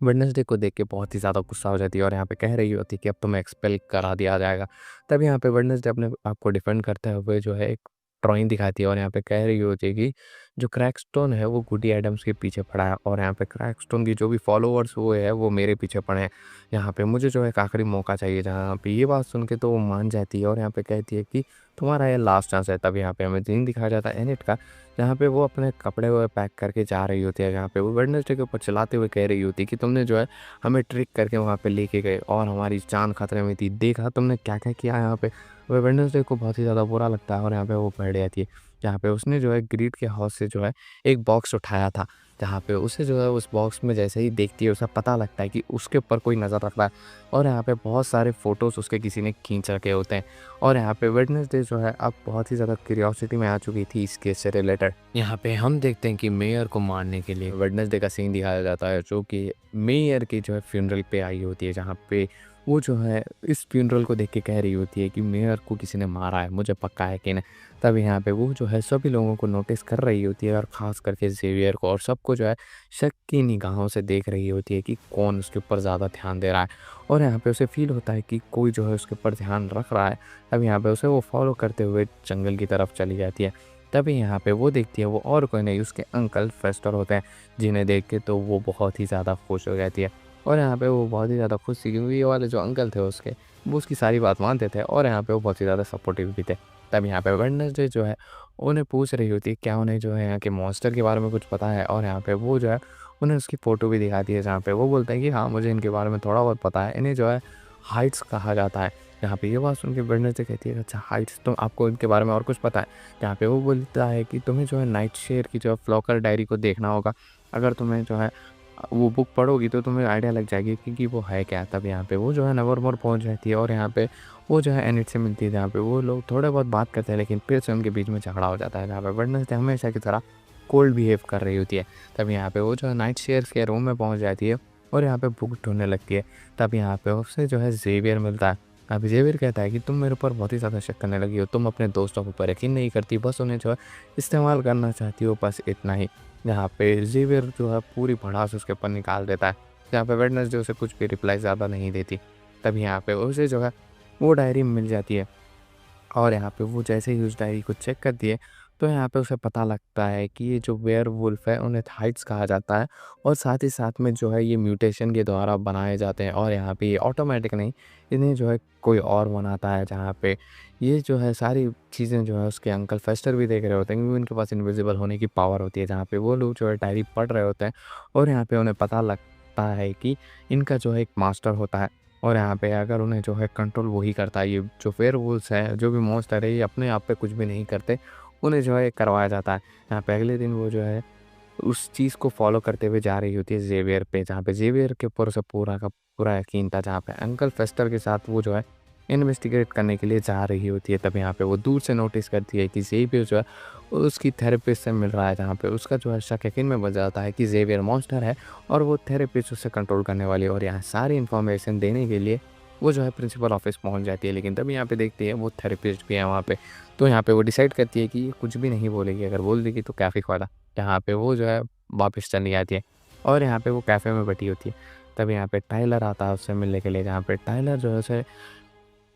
वेडनेसडे को देख के बहुत ही ज़्यादा गुस्सा हो जाती है और यहाँ पे कह रही होती है कि अब तुम्हें एक्सपेल करा दिया जाएगा। तब यहाँ पे वेडनेसडे अपने आप को डिफेंड करते हुए जो है एक ड्राइंग दिखाती है और यहाँ पे कह रही होती है कि जो क्रैकस्टोन है वो वुडी एडम्स के पीछे पड़ा है और यहाँ पे क्रैकस्टोन की जो भी फॉलोअर्स वो है वो मेरे पीछे पड़े हैं। यहाँ पे मुझे जो है एक आखिरी मौका चाहिए। जहाँ पे ये बात सुन के तो वो मान जाती है और यहाँ पे कहती है कि तुम्हारा ये लास्ट चांस है। तब यहाँ पे हमें सीन दिखाया जाता है एनिट का, जहाँ पे वो अपने कपड़े वो पैक करके जा रही होती है। जहाँ पे वो वेडनेसडे के ऊपर चलाते हुए कह रही होती है कि तुमने जो है हमें ट्रिक करके वहाँ पे लेके गए और हमारी जान खतरे में थी, देखा तुमने क्या क्या किया यहाँ पे। वह वेडनेसडे को बहुत ही ज़्यादा बुरा लगता है और यहाँ पे वो बैठ जाती है। जहाँ पे उसने जो है ग्रीड के हाउस से जो है एक बॉक्स उठाया था, जहाँ पे उसे जो है उस बॉक्स में जैसे ही देखती है उसे पता लगता है कि उसके ऊपर कोई नज़र रख रहा है और यहाँ पे बहुत सारे फ़ोटोज़ उसके किसी ने खींच रखे होते हैं। और यहाँ पे वेडनेसडे जो है अब बहुत ही ज़्यादा क्यूरियोसिटी में आ चुकी थी इस केस से रिलेटेड। यहाँ पे हम देखते हैं कि मेयर को मारने के लिए वेडनेसडे का सीन दिखाया जाता है, जो कि मेयर की जो है फ्यूनरल पे आई होती है। जहाँ पे वो जो है इस फ्यूनरल को देख के कह रही होती है कि मेयर को किसी ने मारा है, मुझे पक्का है कि नहीं। तब यहाँ पे वो जो है सभी लोगों को नोटिस कर रही होती है और ख़ास करके ज़ेवियर को, और सबको जो है शक की निगाहों से देख रही होती है कि कौन उसके ऊपर ज़्यादा ध्यान दे रहा है। और यहाँ पे उसे फ़ील होता है कि कोई जो है उसके ऊपर ध्यान रख रहा है। तब यहाँ पे उसे वो फॉलो करते हुए जंगल की तरफ चली जाती है। तभी यहाँ पे वो देखती है वो और कोई नहीं उसके अंकल फेस्टर होते हैं, जिन्हें देख के तो वो बहुत ही ज़्यादा खुश हो जाती है। और यहाँ पे वो बहुत ही ज़्यादा खुश थी क्योंकि ये वाले जो अंकल थे उसके, वो उसकी सारी बात मानते थे और यहाँ पे वो बहुत ही ज़्यादा सपोर्टिव भी थे। तब यहाँ पे वेडनेसडे जो है उन्हें पूछ रही होती है क्या उन्हें जो है यहाँ के मॉन्स्टर के बारे में कुछ पता है, और यहाँ पे वो जो है उन्हें उसकी फ़ोटो भी दिखाती है, जहाँ पे वो बोलते हैं कि हाँ मुझे इनके बारे में थोड़ा बहुत पता है, इन्हें जो है हाइट्स कहा जाता है। यहाँ पे ये बात सुन के वेडनेसडे कहती है अच्छा हाइट्स, तो आपको इनके बारे में और कुछ पता है। यहाँ पे वो बोलता है कि तुम्हें जो है नाइट शेयर की जो है फ्लॉकर डायरी को देखना होगा, अगर तुम्हें जो है वो बुक पढ़ोगी तो तुम्हें आइडिया लग जाएगी कि वो है क्या। तब यहाँ पे वो जो है नेवरमोर पहुँच जाती है और यहाँ पे वो जो है एनिट से मिलती है, जहाँ पे वो लोग थोड़े बहुत बात करते हैं लेकिन फिर से उनके बीच में झगड़ा हो जाता है, जहाँ पे वेडनेसडे हमेशा की तरह कोल्ड बिहेव कर रही होती है। तब यहाँ पे वो जो है नाइट शेयर्स के रूम में पहुँच जाती है और यहाँ पे बुक ढूंढने लगती है। तब यहाँ पे उससे जो है ज़ेवियर मिलता है। अब ज़ेवियर कहता है कि तुम मेरे ऊपर बहुत ही ज़्यादा शक करने लगी हो, तुम अपने दोस्तों के ऊपर यकीन नहीं करती, बस उन्हें जो है इस्तेमाल करना चाहती हो, बस इतना ही। यहाँ पे ज़ेवियर जो है पूरी भड़ास उसके ऊपर निकाल देता है। यहाँ पे वेडनेसडे उसे कुछ भी रिप्लाई ज़्यादा नहीं देती। तब यहाँ पे उसे जो है वो डायरी मिल जाती है और यहाँ पे वो जैसे ही उस डायरी को चेक करती है तो यहाँ पे उसे पता लगता है कि ये जो वेयरवुल्फ है उन्हें थाइट्स कहा जाता है और साथ ही साथ में जो है ये म्यूटेशन के द्वारा बनाए जाते हैं और यहाँ पे ये ऑटोमेटिक नहीं, इन्हें जो है कोई और बनाता है। जहाँ पे ये जो है सारी चीज़ें जो है उसके अंकल फेस्टर भी देख रहे होते हैं क्योंकि उनके पास इनविजिबल होने की पावर होती है। जहाँ पे वो लोग जो है डायरी पढ़ रहे होते हैं और यहाँ पे उन्हें पता लगता है कि इनका जो है एक मास्टर होता है और यहाँ पे अगर उन्हें जो है कंट्रोल वही करता है। ये जो वेयरवुल्व्स है, जो भी मॉन्स्टर है, ये अपने आप पे कुछ भी नहीं करते, उन्हें जो है करवाया जाता है। यहाँ पे अगले दिन वो जो है उस चीज़ को फ़ॉलो करते हुए जा रही होती है ज़ेवियर पे, जहाँ पे ज़ेवियर के ऊपर उसे पूरा का पूरा यकीन था। जहाँ पे अंकल फेस्टर के साथ वो जो है इन्वेस्टिगेट करने के लिए जा रही होती है। तब यहाँ पे वो दूर से नोटिस करती है कि ज़ेवियर जो है उसकी थेरेपिस्ट से मिल रहा है, जहाँ पे उसका जो है शक यकीन में बदल जाता है कि ज़ेवियर मॉन्स्टर है और वो थेरेपिस्ट उसे कंट्रोल करने वाली है। और यहाँ सारी इन्फॉर्मेशन देने के लिए वो जो है प्रिंसिपल ऑफिस पहुँच जाती है, लेकिन तभी यहाँ पे देखती है वो थेरेपिस्ट भी है वहाँ पे। तो यहाँ पे वो डिसाइड करती है कि ये कुछ भी नहीं बोलेगी, अगर बोल देगी तो कैफ़े वाला। यहाँ पे वो जो है वापस चली जाती है और यहाँ पे वो कैफ़े में बैठी होती है। तब यहाँ पे टाइलर आता है उससे मिलने के लिए, जहाँ पे टाइलर जो है उसे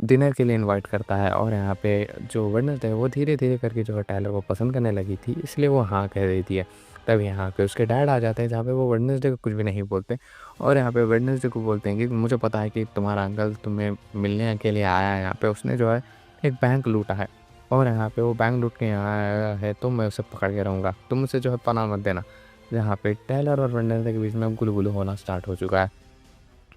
डिनर के लिए इनवाइट करता है और यहाँ पे जो वेडनेसडे है वो धीरे-धीरे करके जो है टाइलर को पसंद करने लगी थी, इसलिए वो हाँ कह देती है। तब यहाँ पे उसके डैड आ जाते हैं, जहाँ पे वो वेडनेसडे को कुछ भी नहीं बोलते और यहाँ पे वेडनेसडे को बोलते हैं कि मुझे पता है कि तुम्हारा अंकल तुम्हें मिलने के लिए आया है यहाँ पे, उसने जो है एक बैंक लूटा है और यहाँ पे वो बैंक लूट के यहाँ आया है तो मैं उसे पकड़ के रहूँगा, तुम उसे जो है पनाह मत देना। जहाँ पे टाइलर और वेडनेसडे के बीच में गुलगुल होना स्टार्ट हो चुका है।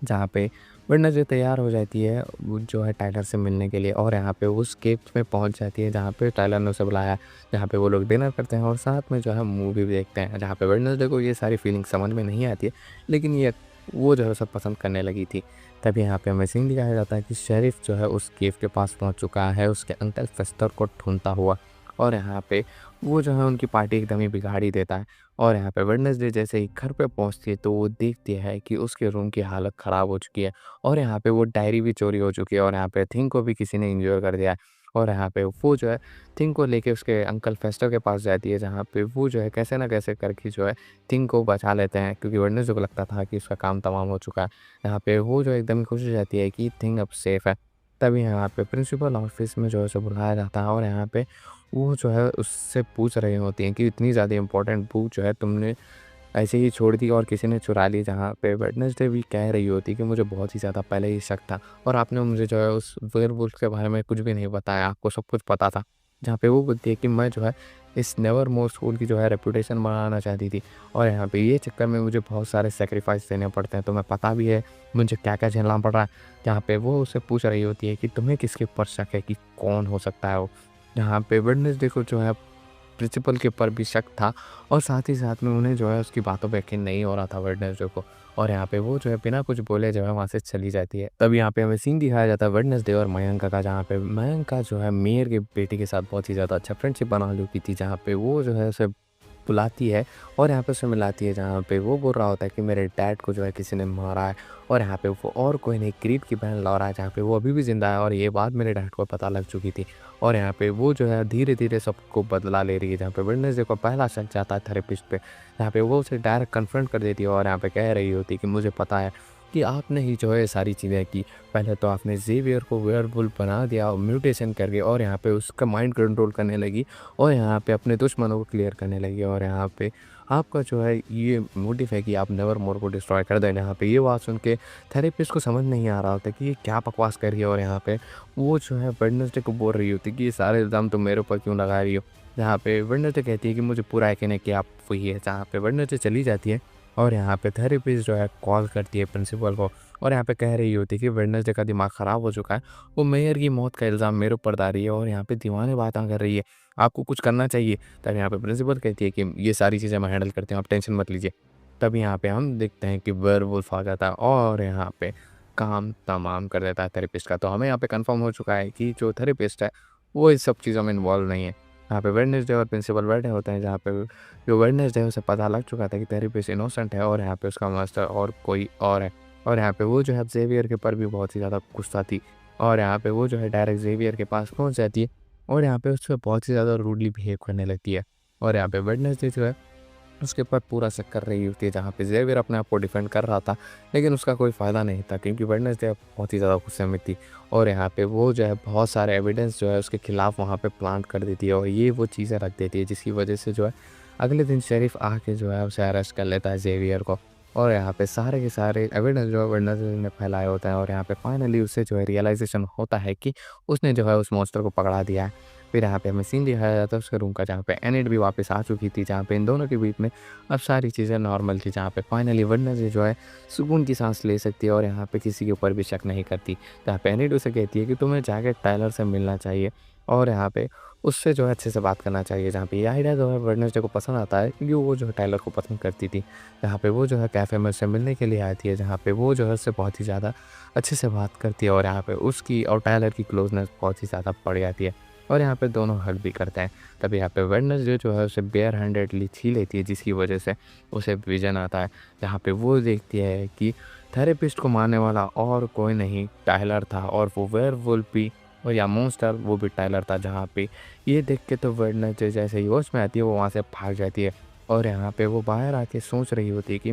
जहाँ पे वेडनेसडे तैयार हो जाती है वो जो है टाइलर से मिलने के लिए और यहाँ पे उस केव में पहुँच जाती है जहाँ पे टाइलर ने उसे बुलाया है। जहाँ पे वो लोग डिनर करते हैं और साथ में जो है मूवी भी देखते हैं, जहाँ पे वेडनेसडे को ये सारी फीलिंग समझ में नहीं आती है, लेकिन ये वो जो है सब पसंद करने लगी थी। तभी यहाँ पे हमें सीन दिखाया जाता है कि शेरिफ जो है उस केव के पास पहुँच चुका है उसके अंकल फेस्टर को ढूंढता हुआ और यहाँ पे वो जो है उनकी पार्टी एकदम ही बिगाड़ ही देता है। और यहाँ पे वेडनेसडे जैसे ही घर पे पहुँचती है तो वो देखती है कि उसके रूम की हालत ख़राब हो चुकी है और यहाँ पे वो डायरी भी चोरी हो चुकी है और यहाँ पे थिंग को भी किसी ने इंजोर कर दिया है। और यहाँ पे वो जो है थिंग को लेके उसके अंकल फेस्टर के पास जाती है, जहाँ पे वो जो है कैसे ना कैसे करके जो है थिंग को बचा लेते हैं क्योंकि वेडनेसडे को लगता था कि उसका काम तमाम हो चुका है। यहाँ पे वो जो एकदम ही खुश हो जाती है कि थिंग अब सेफ़ है। तभी यहाँ पे प्रिंसिपल ऑफिस में जो है उसे बुलाया जाता है और यहाँ पे वो जो है उससे पूछ रही होती हैं कि इतनी ज़्यादा इम्पोर्टेंट बुक जो है तुमने ऐसे ही छोड़ दी और किसी ने चुरा ली, जहाँ पे वेडनेसडे भी कह रही होती कि मुझे बहुत ही ज़्यादा पहले ही शक था और आपने मुझे जो है उस वेयरवुल्फ के बारे में कुछ भी नहीं बताया, आपको सब कुछ पता था। जहाँ पे वो बोलती है कि मैं जो है इस नेवरमोर स्कूल की जो है रेपुटेशन बनाना चाहती थी और यहाँ पे ये चक्कर में मुझे बहुत सारे सैक्रिफाइस देने पड़ते हैं, तुम्हें पता भी है मुझे क्या-क्या झेलना पड़ रहा है। जहाँ पे वो उससे पूछ रही होती है कि तुम्हें किसके ऊपर शक है कि कौन हो सकता है वो? जहाँ पे वेडनेसडे को जो है प्रिंसिपल के ऊपर भी शक था और साथ ही साथ में उन्हें जो है उसकी बातों पे यकीन नहीं हो रहा था वेडनेसडे को और यहाँ पे वो जो है बिना कुछ बोले जो है वहाँ से चली जाती है। तब यहाँ पे हमें सीन दिखाया जाता है वेडनेसडे और मयंक का, जहाँ पे मयंक का जो है मेयर के बेटी के साथ बहुत ही ज़्यादा अच्छा फ्रेंडशिप बना चुकी थी, जहाँ पे वो जो है उसे बुलाती है और यहाँ पे उसे मिलाती है, जहाँ पे वो बोल रहा होता है कि मेरे डैड को जो है किसी ने मारा है और यहाँ पे वो और कोई नहीं क्रीड की बहन लौरा है, जहाँ पे वो अभी भी ज़िंदा है और ये बात मेरे डैड को पता लग चुकी थी। और यहाँ पे वो जो है धीरे-धीरे सबको बदला ले रही है, जहाँ पे वेडनेसडे को पहला शक जाता है थेरेपिस्ट पे, जहाँ पे वो उसे डायरेक्ट कन्फ्रंट कर देती है और यहाँ पे कह रही होती है कि मुझे पता है कि आपने ही जो है ये सारी चीज़ें की। पहले तो आपने ज़ेवियर को वेयरवुल्फ बना दिया और म्यूटेशन करके और यहाँ पे उसका माइंड कंट्रोल करने लगी और यहाँ पे अपने दुश्मनों को क्लियर करने लगी और यहाँ पे आपका जो है ये मोटिव है कि आप नेवरमोर को डिस्ट्रॉय कर दें। यहाँ पे ये बात सुन के थेरेपिस्ट को समझ नहीं आ रहा होता कि ये क्या बकवास कर रही है और यहाँ पे वो जो है वेडनेसडे को बोल रही होती है कि ये सारे इल्ज़ाम तुम मेरे ऊपर क्यों लगा रही हो। जहाँ पे वेडनेसडे कहती है कि मुझे पूरा यकीन है कि आप वही है। जहाँ पे वेडनेसडे चली जाती है और यहाँ पे थेरेपिस्ट जो है कॉल करती है प्रिंसिपल को और यहाँ पे कह रही होती है कि वेडनेसडे का दिमाग ख़राब हो चुका है, वो मेयर की मौत का इल्ज़ाम मेरे ऊपर डाल रही है और यहाँ पे दीवाने बातें कर रही है, आपको कुछ करना चाहिए। तब यहाँ पे प्रिंसिपल कहती है कि ये सारी चीज़ें मैं हैंडल करती हूँ, आप टेंशन मत लीजिए। तब यहाँ पे हम देखते हैं कि वेयरवुल्फ आ जाता है और यहाँ पे काम तमाम कर देता है थेरेपिस्ट का। तो हमें यहाँ पे कन्फर्म हो चुका है कि जो थेरेपिस्ट है वो इस सब चीज़ों में इन्वॉल्व नहीं है। यहाँ पे वेडनेसडे और प्रिंसिपल बैठे होते हैं, जहाँ पे जो वेडनेसडे है उसे पता लग चुका था कि थेरेपिस्ट इनोसेंट है और यहाँ पे उसका मास्टर और कोई और है। और यहाँ पे वो जो है ज़ेवियर के ऊपर भी बहुत ही ज़्यादा गुस्सा थी और यहाँ पे वो जो है डायरेक्ट ज़ेवियर के पास पहुँच जाती है और यहाँ पे उससे बहुत ही ज़्यादा रूडली बिहेव करने लगती है। और यहाँ पे वेडनेसडे जो है उसके ऊपर पूरा शक कर रही होती है, जहाँ पे ज़ेवियर अपने आप को डिफेंड कर रहा था, लेकिन उसका कोई फ़ायदा नहीं था क्योंकि वेडनेसडे बहुत ही ज़्यादा गुस्से में थी और यहाँ पे वो जो है बहुत सारे एविडेंस जो है उसके खिलाफ वहाँ पे प्लांट कर देती है और ये वो चीज़ें रख देती है, जिसकी वजह से जो है अगले दिन शेरिफ आके जो है उसे अरेस्ट कर लेता है ज़ेवियर को। और यहाँ पे सारे के सारे एविडेंस जो है वेडनेसडे ने फैलाए होते हैं और यहाँ पे फाइनली उसे जो है रियलाइज़ेशन होता है कि उसने जो है उस मॉन्स्टर को पकड़ा दिया है। फिर यहाँ पे हमें सीन दिखाया जाता है उसके रूम का, जहाँ पे एनिड भी वापस आ चुकी थी, जहाँ पे इन दोनों के बीच में अब सारी चीज़ें नॉर्मल थी, जहाँ पे फाइनली वेडनेसडे जो है सुकून की सांस ले सकती है और यहाँ पे किसी के ऊपर भी शक नहीं करती। जहाँ पे एनिड उसे कहती है कि तुम्हें जाके टायलर से मिलना चाहिए और यहाँ पे उससे जो है अच्छे से बात करना चाहिए। जहाँ पे ये आइडिया जो है वेडनेसडे को पसंद आता है क्योंकि वो जो है टायलर को पसंद करती थी। जहाँ पे वो जो है कैफ़े में उससे मिलने के लिए आती है, जहाँ पे वो जो है उससे बहुत ही ज़्यादा अच्छे से बात करती है और यहाँ पे उसकी और टायलर की क्लोजनेस बहुत ही ज़्यादा बढ़ जाती है और यहाँ पे दोनों हग भी करते हैं। तभी यहाँ पे वेडनेसडे जो है उसे बेयर हैंडेडली छीन लेती है, जिसकी वजह से उसे विज़न आता है, जहाँ पे वो देखती है कि थेरेपिस्ट को मारने वाला और कोई नहीं टायलर था और वो वेयरवुल्फ भी और या मॉन्स्टर वो भी टायलर था। जहाँ पे ये देख के तो वेडनेसडे जैसे ही होश में आती है वो वहाँ से भाग जाती है और यहाँ पे वो बाहर आके सोच रही होती है कि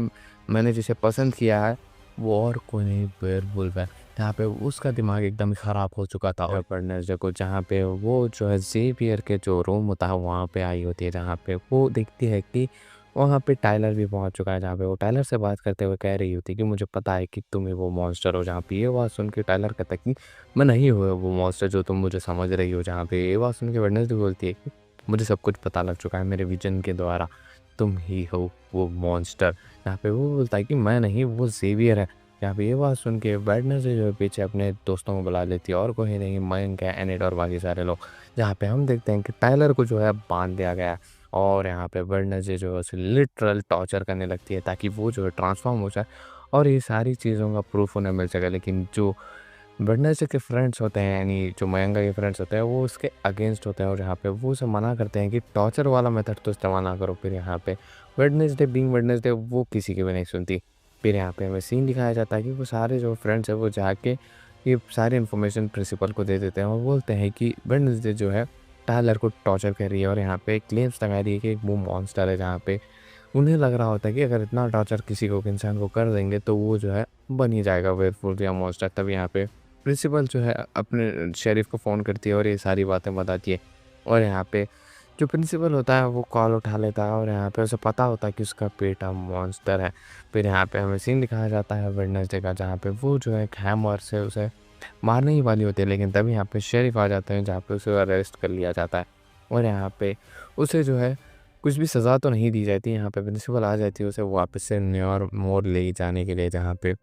मैंने जिसे पसंद किया है वो और कोई नहीं वेयरवुल्फ है। यहाँ पे उसका दिमाग एकदम ख़राब हो चुका था और वेडनेसडे को जहाँ पे वो जो है ज़ेवियर के जो रूम होता है वहाँ पे आई होती है, जहाँ पे वो देखती है कि वहाँ पे टायलर भी पहुँच चुका है, जहाँ पे वो टायलर से बात करते हुए कह रही होती है कि मुझे पता है कि तुम ही वो मॉन्स्टर हो। जहाँ पे ये बात सुन के टायलर कहता है कि मैं नहीं हूँ वो मॉन्स्टर जो तुम मुझे समझ रही हो। जहाँ पे ये बात सुन के वेडनेसडे बोलती है कि मुझे सब कुछ पता लग चुका है मेरे विजन के द्वारा, तुम ही हो वो मॉन्स्टर। यहाँ पे वो बोलता है कि मैं नहीं, वो ज़ेवियर है। यहाँ पे ये बात सुन के वेडनेसडे जो है पीछे अपने दोस्तों को बुला लेती है और कोई नहीं मयंक है, एनिड और बाकी सारे लोग। जहाँ पे हम देखते हैं कि टायलर को जो है बांध दिया गया है और यहाँ पे वेडनेसडे जो है उसे लिटरल टॉर्चर करने लगती है ताकि वो जो है ट्रांसफॉर्म हो जाए और ये सारी चीज़ों का प्रूफ उन्हें मिल सके। लेकिन जो वेडनेसडे के फ्रेंड्स होते हैं, यानी जो मयंका के फ्रेंड्स होते हैं, वो उसके अगेंस्ट होते हैं और यहाँ पे वो उसे मना करते हैं कि टॉर्चर वाला मेथड तो इस्तेमाल ना करो। फिर यहाँ पे वेडनेसडे बीइंग वेडनेसडे वो किसी की भी नहीं सुनती। फिर यहाँ पे हमें सीन दिखाया जाता है कि वो सारे जो फ्रेंड्स हैं वो जाके ये सारी इन्फॉर्मेशन प्रिंसिपल को दे देते हैं और बोलते हैं कि वेडनेसडे जो है टायलर को टॉर्चर कर रही है और यहाँ पे क्लेम्स लगा रही है कि वो मॉन्स्टर है। जहाँ पे उन्हें लग रहा होता है कि अगर इतना टॉर्चर किसी को इंसान को कर देंगे तो वो जो है बन ही जाएगा वेयरवुल्फ या मॉन्स्टर। तब यहाँ पे प्रिंसिपल जो है अपने शेरिफ को फ़ोन करती है और ये सारी बातें बताती है। और यहाँ पे जो प्रिंसिपल होता है वो कॉल उठा लेता है और यहाँ पे उसे पता होता है कि उसका बेटा मॉन्स्टर है। फिर यहाँ पे हमें सीन दिखाया जाता है वेडनेसडे का, जहाँ पे वो जो है एक हैमर से उसे मारने ही वाली होती है, लेकिन तभी यहाँ पे शेरिफ आ जाते हैं जहाँ पे उसे अरेस्ट कर लिया जाता है। और यहाँ पे उसे जो है कुछ भी सज़ा तो नहीं दी जाती, यहाँ पे प्रिंसिपल आ जाती है उसे वापस से न्यूयॉर्क मोड़ ले जाने के लिए, जहाँ पे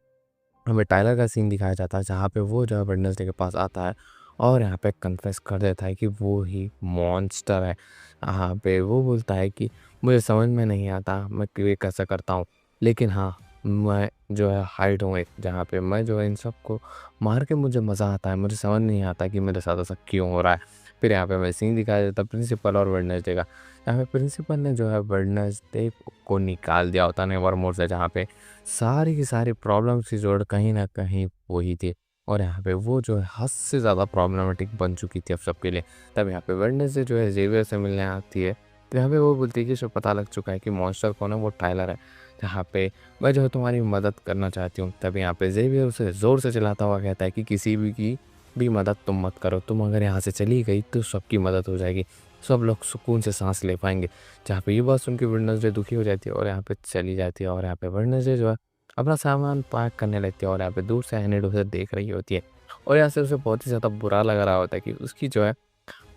हमें टाइलर का सीन दिखाया जाता है जहाँ पे वो जो है वेडनेसडे के पास आता है और यहाँ पे कन्फेस कर देता है कि वो ही मॉन्स्टर है। यहाँ पे वो बोलता है कि मुझे समझ में नहीं आता मैं ये कैसे करता हूँ, लेकिन हाँ, मैं जो है हाइड हूँ एक, जहाँ पे मैं जो है इन सबको मार के मुझे मज़ा आता है, मुझे समझ नहीं आता कि मेरे साथ ऐसा क्यों हो रहा है। फिर यहाँ पे हमें सीन दिखाया जाता है प्रिंसिपल और वेडनेसडे का। यहाँ पे प्रिंसिपल ने जो है वेडनेसडे को निकाल दिया होता है नेवरमोर से, जहाँ पे सारी की सारी प्रॉब्लम्स की जोड़ कहीं न कहीं वही थी। और यहाँ पे वो जो है हद से ज़्यादा प्रॉब्लमेटिक बन चुकी थी अब सबके लिए। तब यहाँ पे वेडनेसडे जो है ज़ेवियर से मिलने आती है, तो यहाँ पे वो बोलती है कि उसे पता लग चुका है कि मॉन्स्टर कौन है, वो टाइलर है। जहाँ पे मैं जो है तुम्हारी मदद करना चाहती हूँ। तब यहाँ पे ज़ेवियर उसे ज़ोर से चिल्लाता हुआ कहता है कि किसी भी की भी मदद तुम मत करो, तुम अगर यहाँ से चली गई तो सबकी मदद हो जाएगी, सब लोग सुकून से साँस ले पाएँगे। जहाँ पे ये बात सुन के वेडनेसडे दुखी हो जाती है और यहाँ पे चली जाती है और यहाँ पे वेडनेसडे जो है अपना सामान पैक करने लगती है और यहाँ पे दूर से एनिड उसे देख रही होती है और यहाँ से उसे बहुत ही ज़्यादा बुरा लग रहा होता है कि उसकी जो है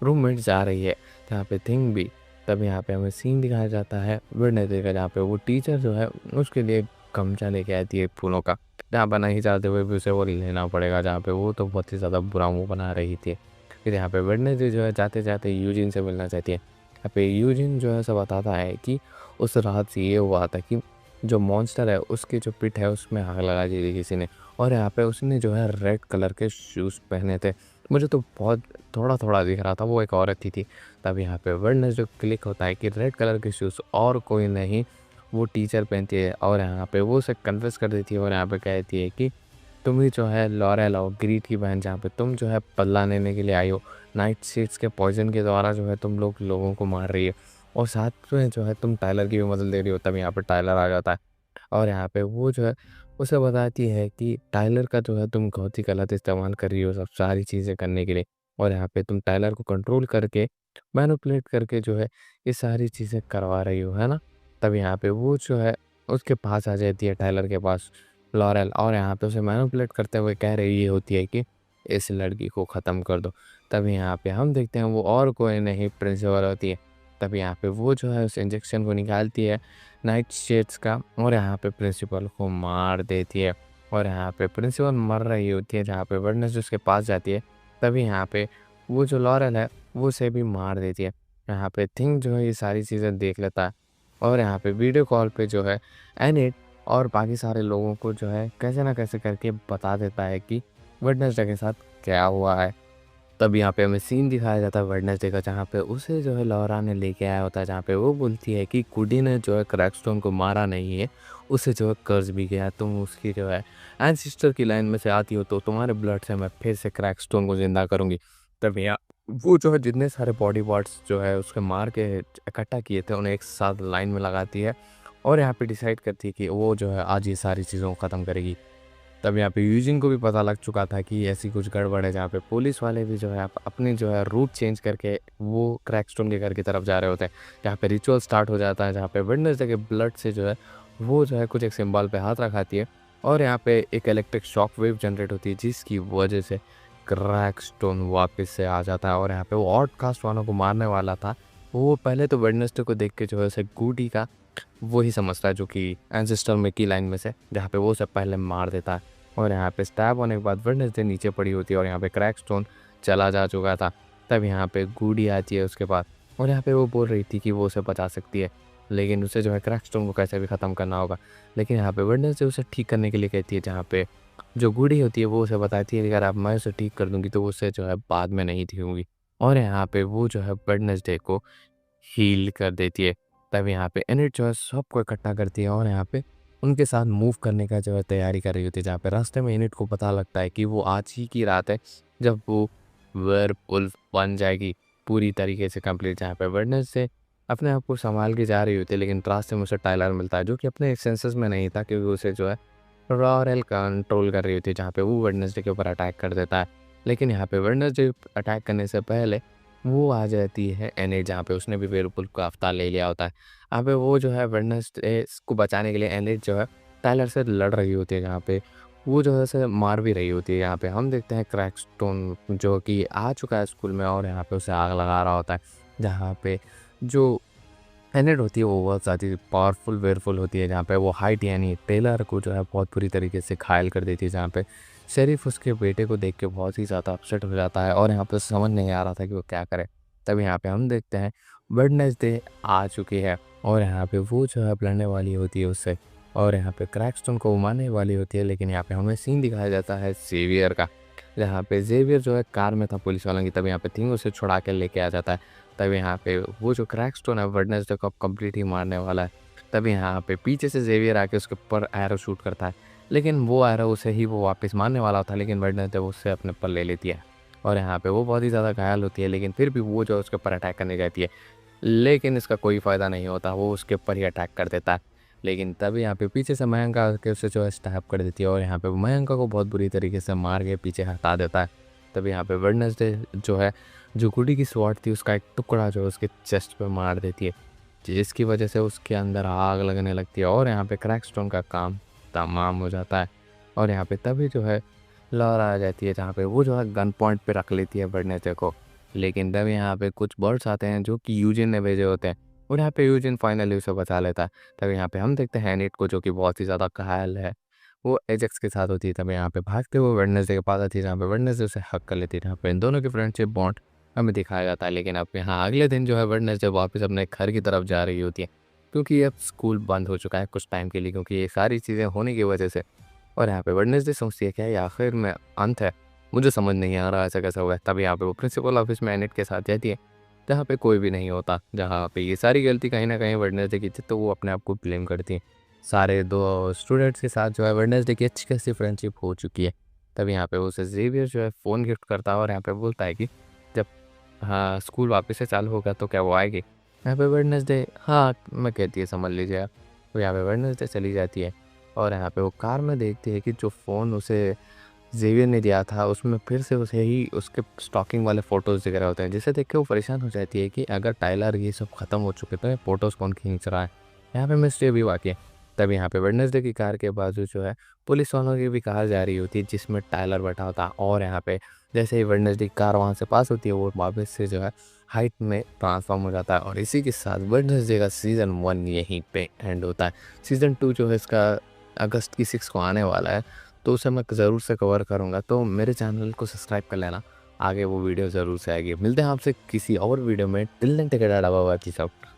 रूममेट जा रही है, जहाँ पे थिंग भी। तब यहाँ पे हमें सीन दिखाया जाता है वेडनेसडे का, जहाँ पे वो टीचर जो है उसके लिए गमछा लेके आती है फूलों का, जहाँ पर नहीं चाहते हुए भी उसे वो लेना पड़ेगा, जहाँ पे वो तो बहुत ही ज़्यादा बुरा मुँह बना रही थी। फिर यहाँ पे वेडनेसडे जो है जाते जाते यूजिन से मिलना चाहती है। यहाँ पे यूजिन जो है उसे बताता है कि उस रात ये हुआ था कि जो मॉन्स्टर है उसकी जो पिट है उसमें आग लगा दी थी किसी ने, और यहाँ पे उसने जो है रेड कलर के शूज़ पहने थे। मुझे तो बहुत थोड़ा-थोड़ा दिख रहा था वो एक औरत ही थी। तब यहाँ पे वेडनेसडे क्लिक होता है कि रेड कलर के शूज़ और कोई नहीं, वो टीचर पहनती है और यहाँ पे वो उसे कन्फेस कर देती है और यहाँ पे कहती है कि तुम ही जो है लॉरेल और ग्रीड की बहन, जहाँ पे तुम जो है बदला लेने के लिए आई हो। नाइट सीड्स के पॉइज़न के द्वारा जो है तुम लोगों को मार रही है और साथ में जो है तुम टाइलर की भी मदद ले रही हो। तब यहाँ पे टाइलर आ जाता है और यहाँ पे वो जो है उसे बताती है कि टाइलर का जो है तुम बहुत ही गलत इस्तेमाल कर रही हो सब सारी चीज़ें करने के लिए, और यहाँ पे तुम टाइलर को कंट्रोल करके मैनिपुलेट करके जो है ये सारी चीज़ें करवा रही हो, है ना? तब यहाँ पे वो जो है उसके पास आ जाती है टाइलर के पास लॉरेल, और यहाँ पे उसे मैनिपुलेट करते हुए कह रही होती है कि इस लड़की को ख़त्म कर दो। तब यहाँ पे हम देखते हैं वो और कोई नहीं प्रिंसिपल होती है। तब यहाँ पे वो जो है उस इंजेक्शन को निकालती है नाइट शेड्स का और यहाँ पे प्रिंसिपल को मार देती है। और यहाँ पे प्रिंसिपल मर रही होती है, जहाँ पे वेडनेसडे उसके पास जाती है। तभी यहाँ पे वो जो लॉरेल है वो उसे भी मार देती है। यहाँ पे थिंग जो है ये सारी चीज़ें देख लेता है और यहाँ पे वीडियो कॉल पे जो है एनिट और बाकी सारे लोगों को जो है कैसे ना कैसे करके बता देता है कि वेडनेसडे के साथ क्या हुआ है। तब यहाँ पे हमें सीन दिखाया जाता है वेडनेसडे का, जहाँ पे उसे जो है लॉरा ने लेके आया होता है, जहाँ पे वो बोलती है कि कुडी ने जो है क्रैकस्टोन को मारा नहीं है, उसे जो है कर्ज भी गया, तुम उसकी जो है एंसेस्टर की लाइन में से आती हो तो तुम्हारे ब्लड से मैं फिर से क्रैकस्टोन को ज़िंदा करूँगी। तब यहाँ वो जो है जितने सारे बॉडी पार्ट्स जो है उसके मार के इकट्ठा किए थे उन्हें एक साथ लाइन में लगाती है और यहाँ पे डिसाइड करती है कि वो जो है आज ये सारी चीज़ों को ख़त्म करेगी। तब यहाँ पे यूजिन को भी पता लग चुका था कि ऐसी कुछ गड़बड़ है, जहाँ पे पुलिस वाले भी जो है अपनी जो है रूट चेंज करके वो क्रैकस्टोन के घर की तरफ जा रहे होते हैं। यहाँ पे रिचुअल स्टार्ट हो जाता है, जहाँ पे वेडनेसडे के ब्लड से जो है वो जो है कुछ एक सिंबल पे हाथ रखाती है और यहाँ पे एक इलेक्ट्रिक शॉक वेव जनरेट होती है, जिसकी वजह से क्रैकस्टोन वापस से आ जाता है। और यहाँ पे वो आउटकास्ट वालों को मारने वाला था, वो पहले तो वेडनेसडे को देख के जो है उसे गूडी का वो ही समझता है, जो कि एंसेस्टर में की लाइन में से, जहाँ पे वो सब पहले मार देता है। और यहाँ पे स्टैब होने के बाद वेडनेसडे नीचे पड़ी होती है और यहाँ पे क्रैकस्टोन चला जा चुका था। तब यहाँ पे गूडी आती है उसके पास और यहाँ पे वो बोल रही थी कि वो उसे बचा सकती है, लेकिन उसे जो है क्रैकस्टोन को कैसे भी ख़त्म करना होगा। लेकिन यहाँ पे वेडनेसडे उसे ठीक करने के लिए कहती है, जहाँ पे जो गूडी होती है वो उसे बताती है कि अगर आप मैं उसे ठीक कर दूँगी तो वो उसे जो है बाद में नहीं ठीक होगी। और यहाँ पे वो जो है वेडनेसडे को हील कर देती है। तब यहाँ पे एनिट जो है सबको इकट्ठा करती है और यहाँ पे उनके साथ मूव करने का जो है तैयारी कर रही होती है, जहाँ पे रास्ते में एनिट को पता लगता है कि वो आज ही की रात है जब वो वेयरवुल्फ बन जाएगी पूरी तरीके से कंप्लीट। जहाँ पे वेडनेसडे अपने आप को संभाल के जा रही होती है, लेकिन रास्ते में उसे टाइलर मिलता है जो कि अपने सेंसेस में नहीं था, क्योंकि उसे जो है लॉरेल कंट्रोल कर रही होती है, जहाँ पे वो वेडनेसडे के ऊपर अटैक कर देता है। लेकिन यहाँ पे वेडनेसडे अटैक करने से पहले वो आ जाती है एनिड, जहाँ पे उसने भी वेयरवुल्फ का अवतार ले लिया होता है। यहाँ पे वो जो है वेडनेसडे को बचाने के लिए एनिड जो है टायलर से लड़ रही होती है, जहाँ पे वो जो है उसे मार भी रही होती है। यहाँ पे हम देखते हैं क्रैकस्टोन जो कि आ चुका है स्कूल में और यहाँ पे उसे आग लगा रहा होता है, जहाँ पे जो एनिड होती है वो बहुत ज़्यादा पावरफुल वेयरफुल होती है, जहाँ पे वो हाइट यानी टेलर को जो है बहुत बुरी तरीके से घायल कर देती है, जहाँ पे शेरिफ उसके बेटे को देख के बहुत ही ज़्यादा अपसेट हो जाता है और यहाँ पे समझ नहीं आ रहा था कि वो क्या करे। तब यहाँ पे हम देखते हैं वेडनेसडे आ चुकी है और यहाँ पे वो जो है लड़ने वाली होती है उससे, और यहाँ पे क्रैकस्टोन को मारने वाली होती है। लेकिन यहाँ पे हमें सीन दिखाया जाता है जेवियर का, जहाँ पे जेवियर जो है कार में था पुलिस वालों की, तब यहाँ पे थिंग उसे छुड़ा के लेके आ जाता है। तब यहाँ पे वो जो क्रैकस्टोन है वेडनेसडे को अब कंप्लीट ही मारने वाला है। तब यहाँ पे पीछे से जेवियर आके उसके ऊपर एरो शूट करता है, लेकिन वो एरो उसे ही वो वापस मारने वाला था, लेकिन वेडनेसडे उससे अपने ऊपर ले लेती है और यहाँ पे वो बहुत ही ज़्यादा घायल होती है। लेकिन फिर भी वो जो उसके ऊपर अटैक करने जाती है, लेकिन इसका कोई फ़ायदा नहीं होता, वो उसके ऊपर ही अटैक कर देता है। लेकिन तब यहाँ पे पीछे से मयंक आके उसे जो है स्टैप कर देती है और यहाँ पे वो मयंक को बहुत बुरी तरीके से मार के पीछे हटा देता है। तब यहाँ पे वेडनेसडे जो है, जो गुडी की स्वॉर्ड थी उसका एक टुकड़ा जो है उसके चेस्ट पे मार देती है, जिसकी वजह से उसके अंदर आग लगने लगती है और यहाँ पे क्रैकस्टोन का काम तमाम हो जाता है। और यहाँ पे तभी जो है लॉरा आ जाती है, जहाँ पे वो जो है गन पॉइंट पे रख लेती है वेडनेसडे को। लेकिन तब यहाँ पे कुछ बर्ड्स आते हैं जो कि यूजिन ने भेजे होते हैं और यहाँ पे यूजिन फाइनली उसे बचा लेता है। तब यहाँ पे हम देखते हैं एनिट को जो कि बहुत ही ज़्यादा घायल है, वो एजेक्स के साथ होती है। तब यहाँ पे भागते हुए वेडनेसडे के पास आती है, जहाँ पे वेडनेसडे उसे हक कर लेती है, जहाँ पे इन दोनों की फ्रेंडशिप बॉन्ड हमें दिखाया जाता है। लेकिन अब यहाँ अगले दिन जो है वेडनेसडे वापस अपने घर की तरफ जा रही होती है, क्योंकि अब स्कूल बंद हो चुका है कुछ टाइम के लिए, क्योंकि ये सारी चीज़ें होने की वजह से। और यहाँ पे वेडनेसडे सोचती है क्या ये आखिर में अंत है, मुझे समझ नहीं आ रहा ऐसा कैसा हुआ है। तब यहाँ पे वो प्रिंसिपल ऑफिस में एनिट के साथ जाती है, जहाँ पे कोई भी नहीं होता, जहाँ पे ये सारी गलती कहीं ना कहीं वेडनेसडे की थी, तो वो अपने आप को ब्लेम करती है। सारे दो स्टूडेंट्स के साथ जो है वेडनेसडे की अच्छी खासी फ्रेंडशिप हो चुकी है। तब यहाँ पे उसे जेवियर जो है फ़ोन गिफ्ट करता है और यहाँ पे बोलता है कि जब हाँ स्कूल वापस से चालू होगा तो क्या वो आएगी। यहाँ पे वेडनेसडे हाँ मैं कहती है समझ लीजिए आप। तो यहाँ पे वेडनेसडे चली जाती है और यहाँ पे वो कार में देखती है कि जो फ़ोन उसे ज़ेवियर ने दिया था उसमें फिर से उसे ही उसके स्टॉकिंग वाले फ़ोटोज़ दिख रहे होते हैं, जिसे देख के वो परेशान हो जाती है कि अगर टाइलर ये सब ख़त्म हो चुके तो ये फ़ोटोज़ कौन खींच रहा है। यहाँ पे मिस्ट्री भी वाक़ई है। तब यहाँ पे वेडनेसडे की कार के बाजू जो है पुलिस वालों की भी कार जा रही होती है, जिसमें टाइलर बैठा होता है और यहाँ पे जैसे ही वेडनेसडे की कार वहाँ से पास होती है वो वापस से जो है हाइट में ट्रांसफ़ॉर्म हो जाता है। और इसी के साथ वेडनेसडे का सीज़न 1 यहीं पे एंड होता है। सीज़न 2 जो है इसका अगस्त की 6 को आने वाला है, तो उसे मैं ज़रूर से कवर करूँगा, तो मेरे चैनल को सब्सक्राइब कर लेना, आगे वो वीडियो ज़रूर से आएगी। मिलते हैं आपसे किसी और वीडियो में, till then take care, bye bye, peace out.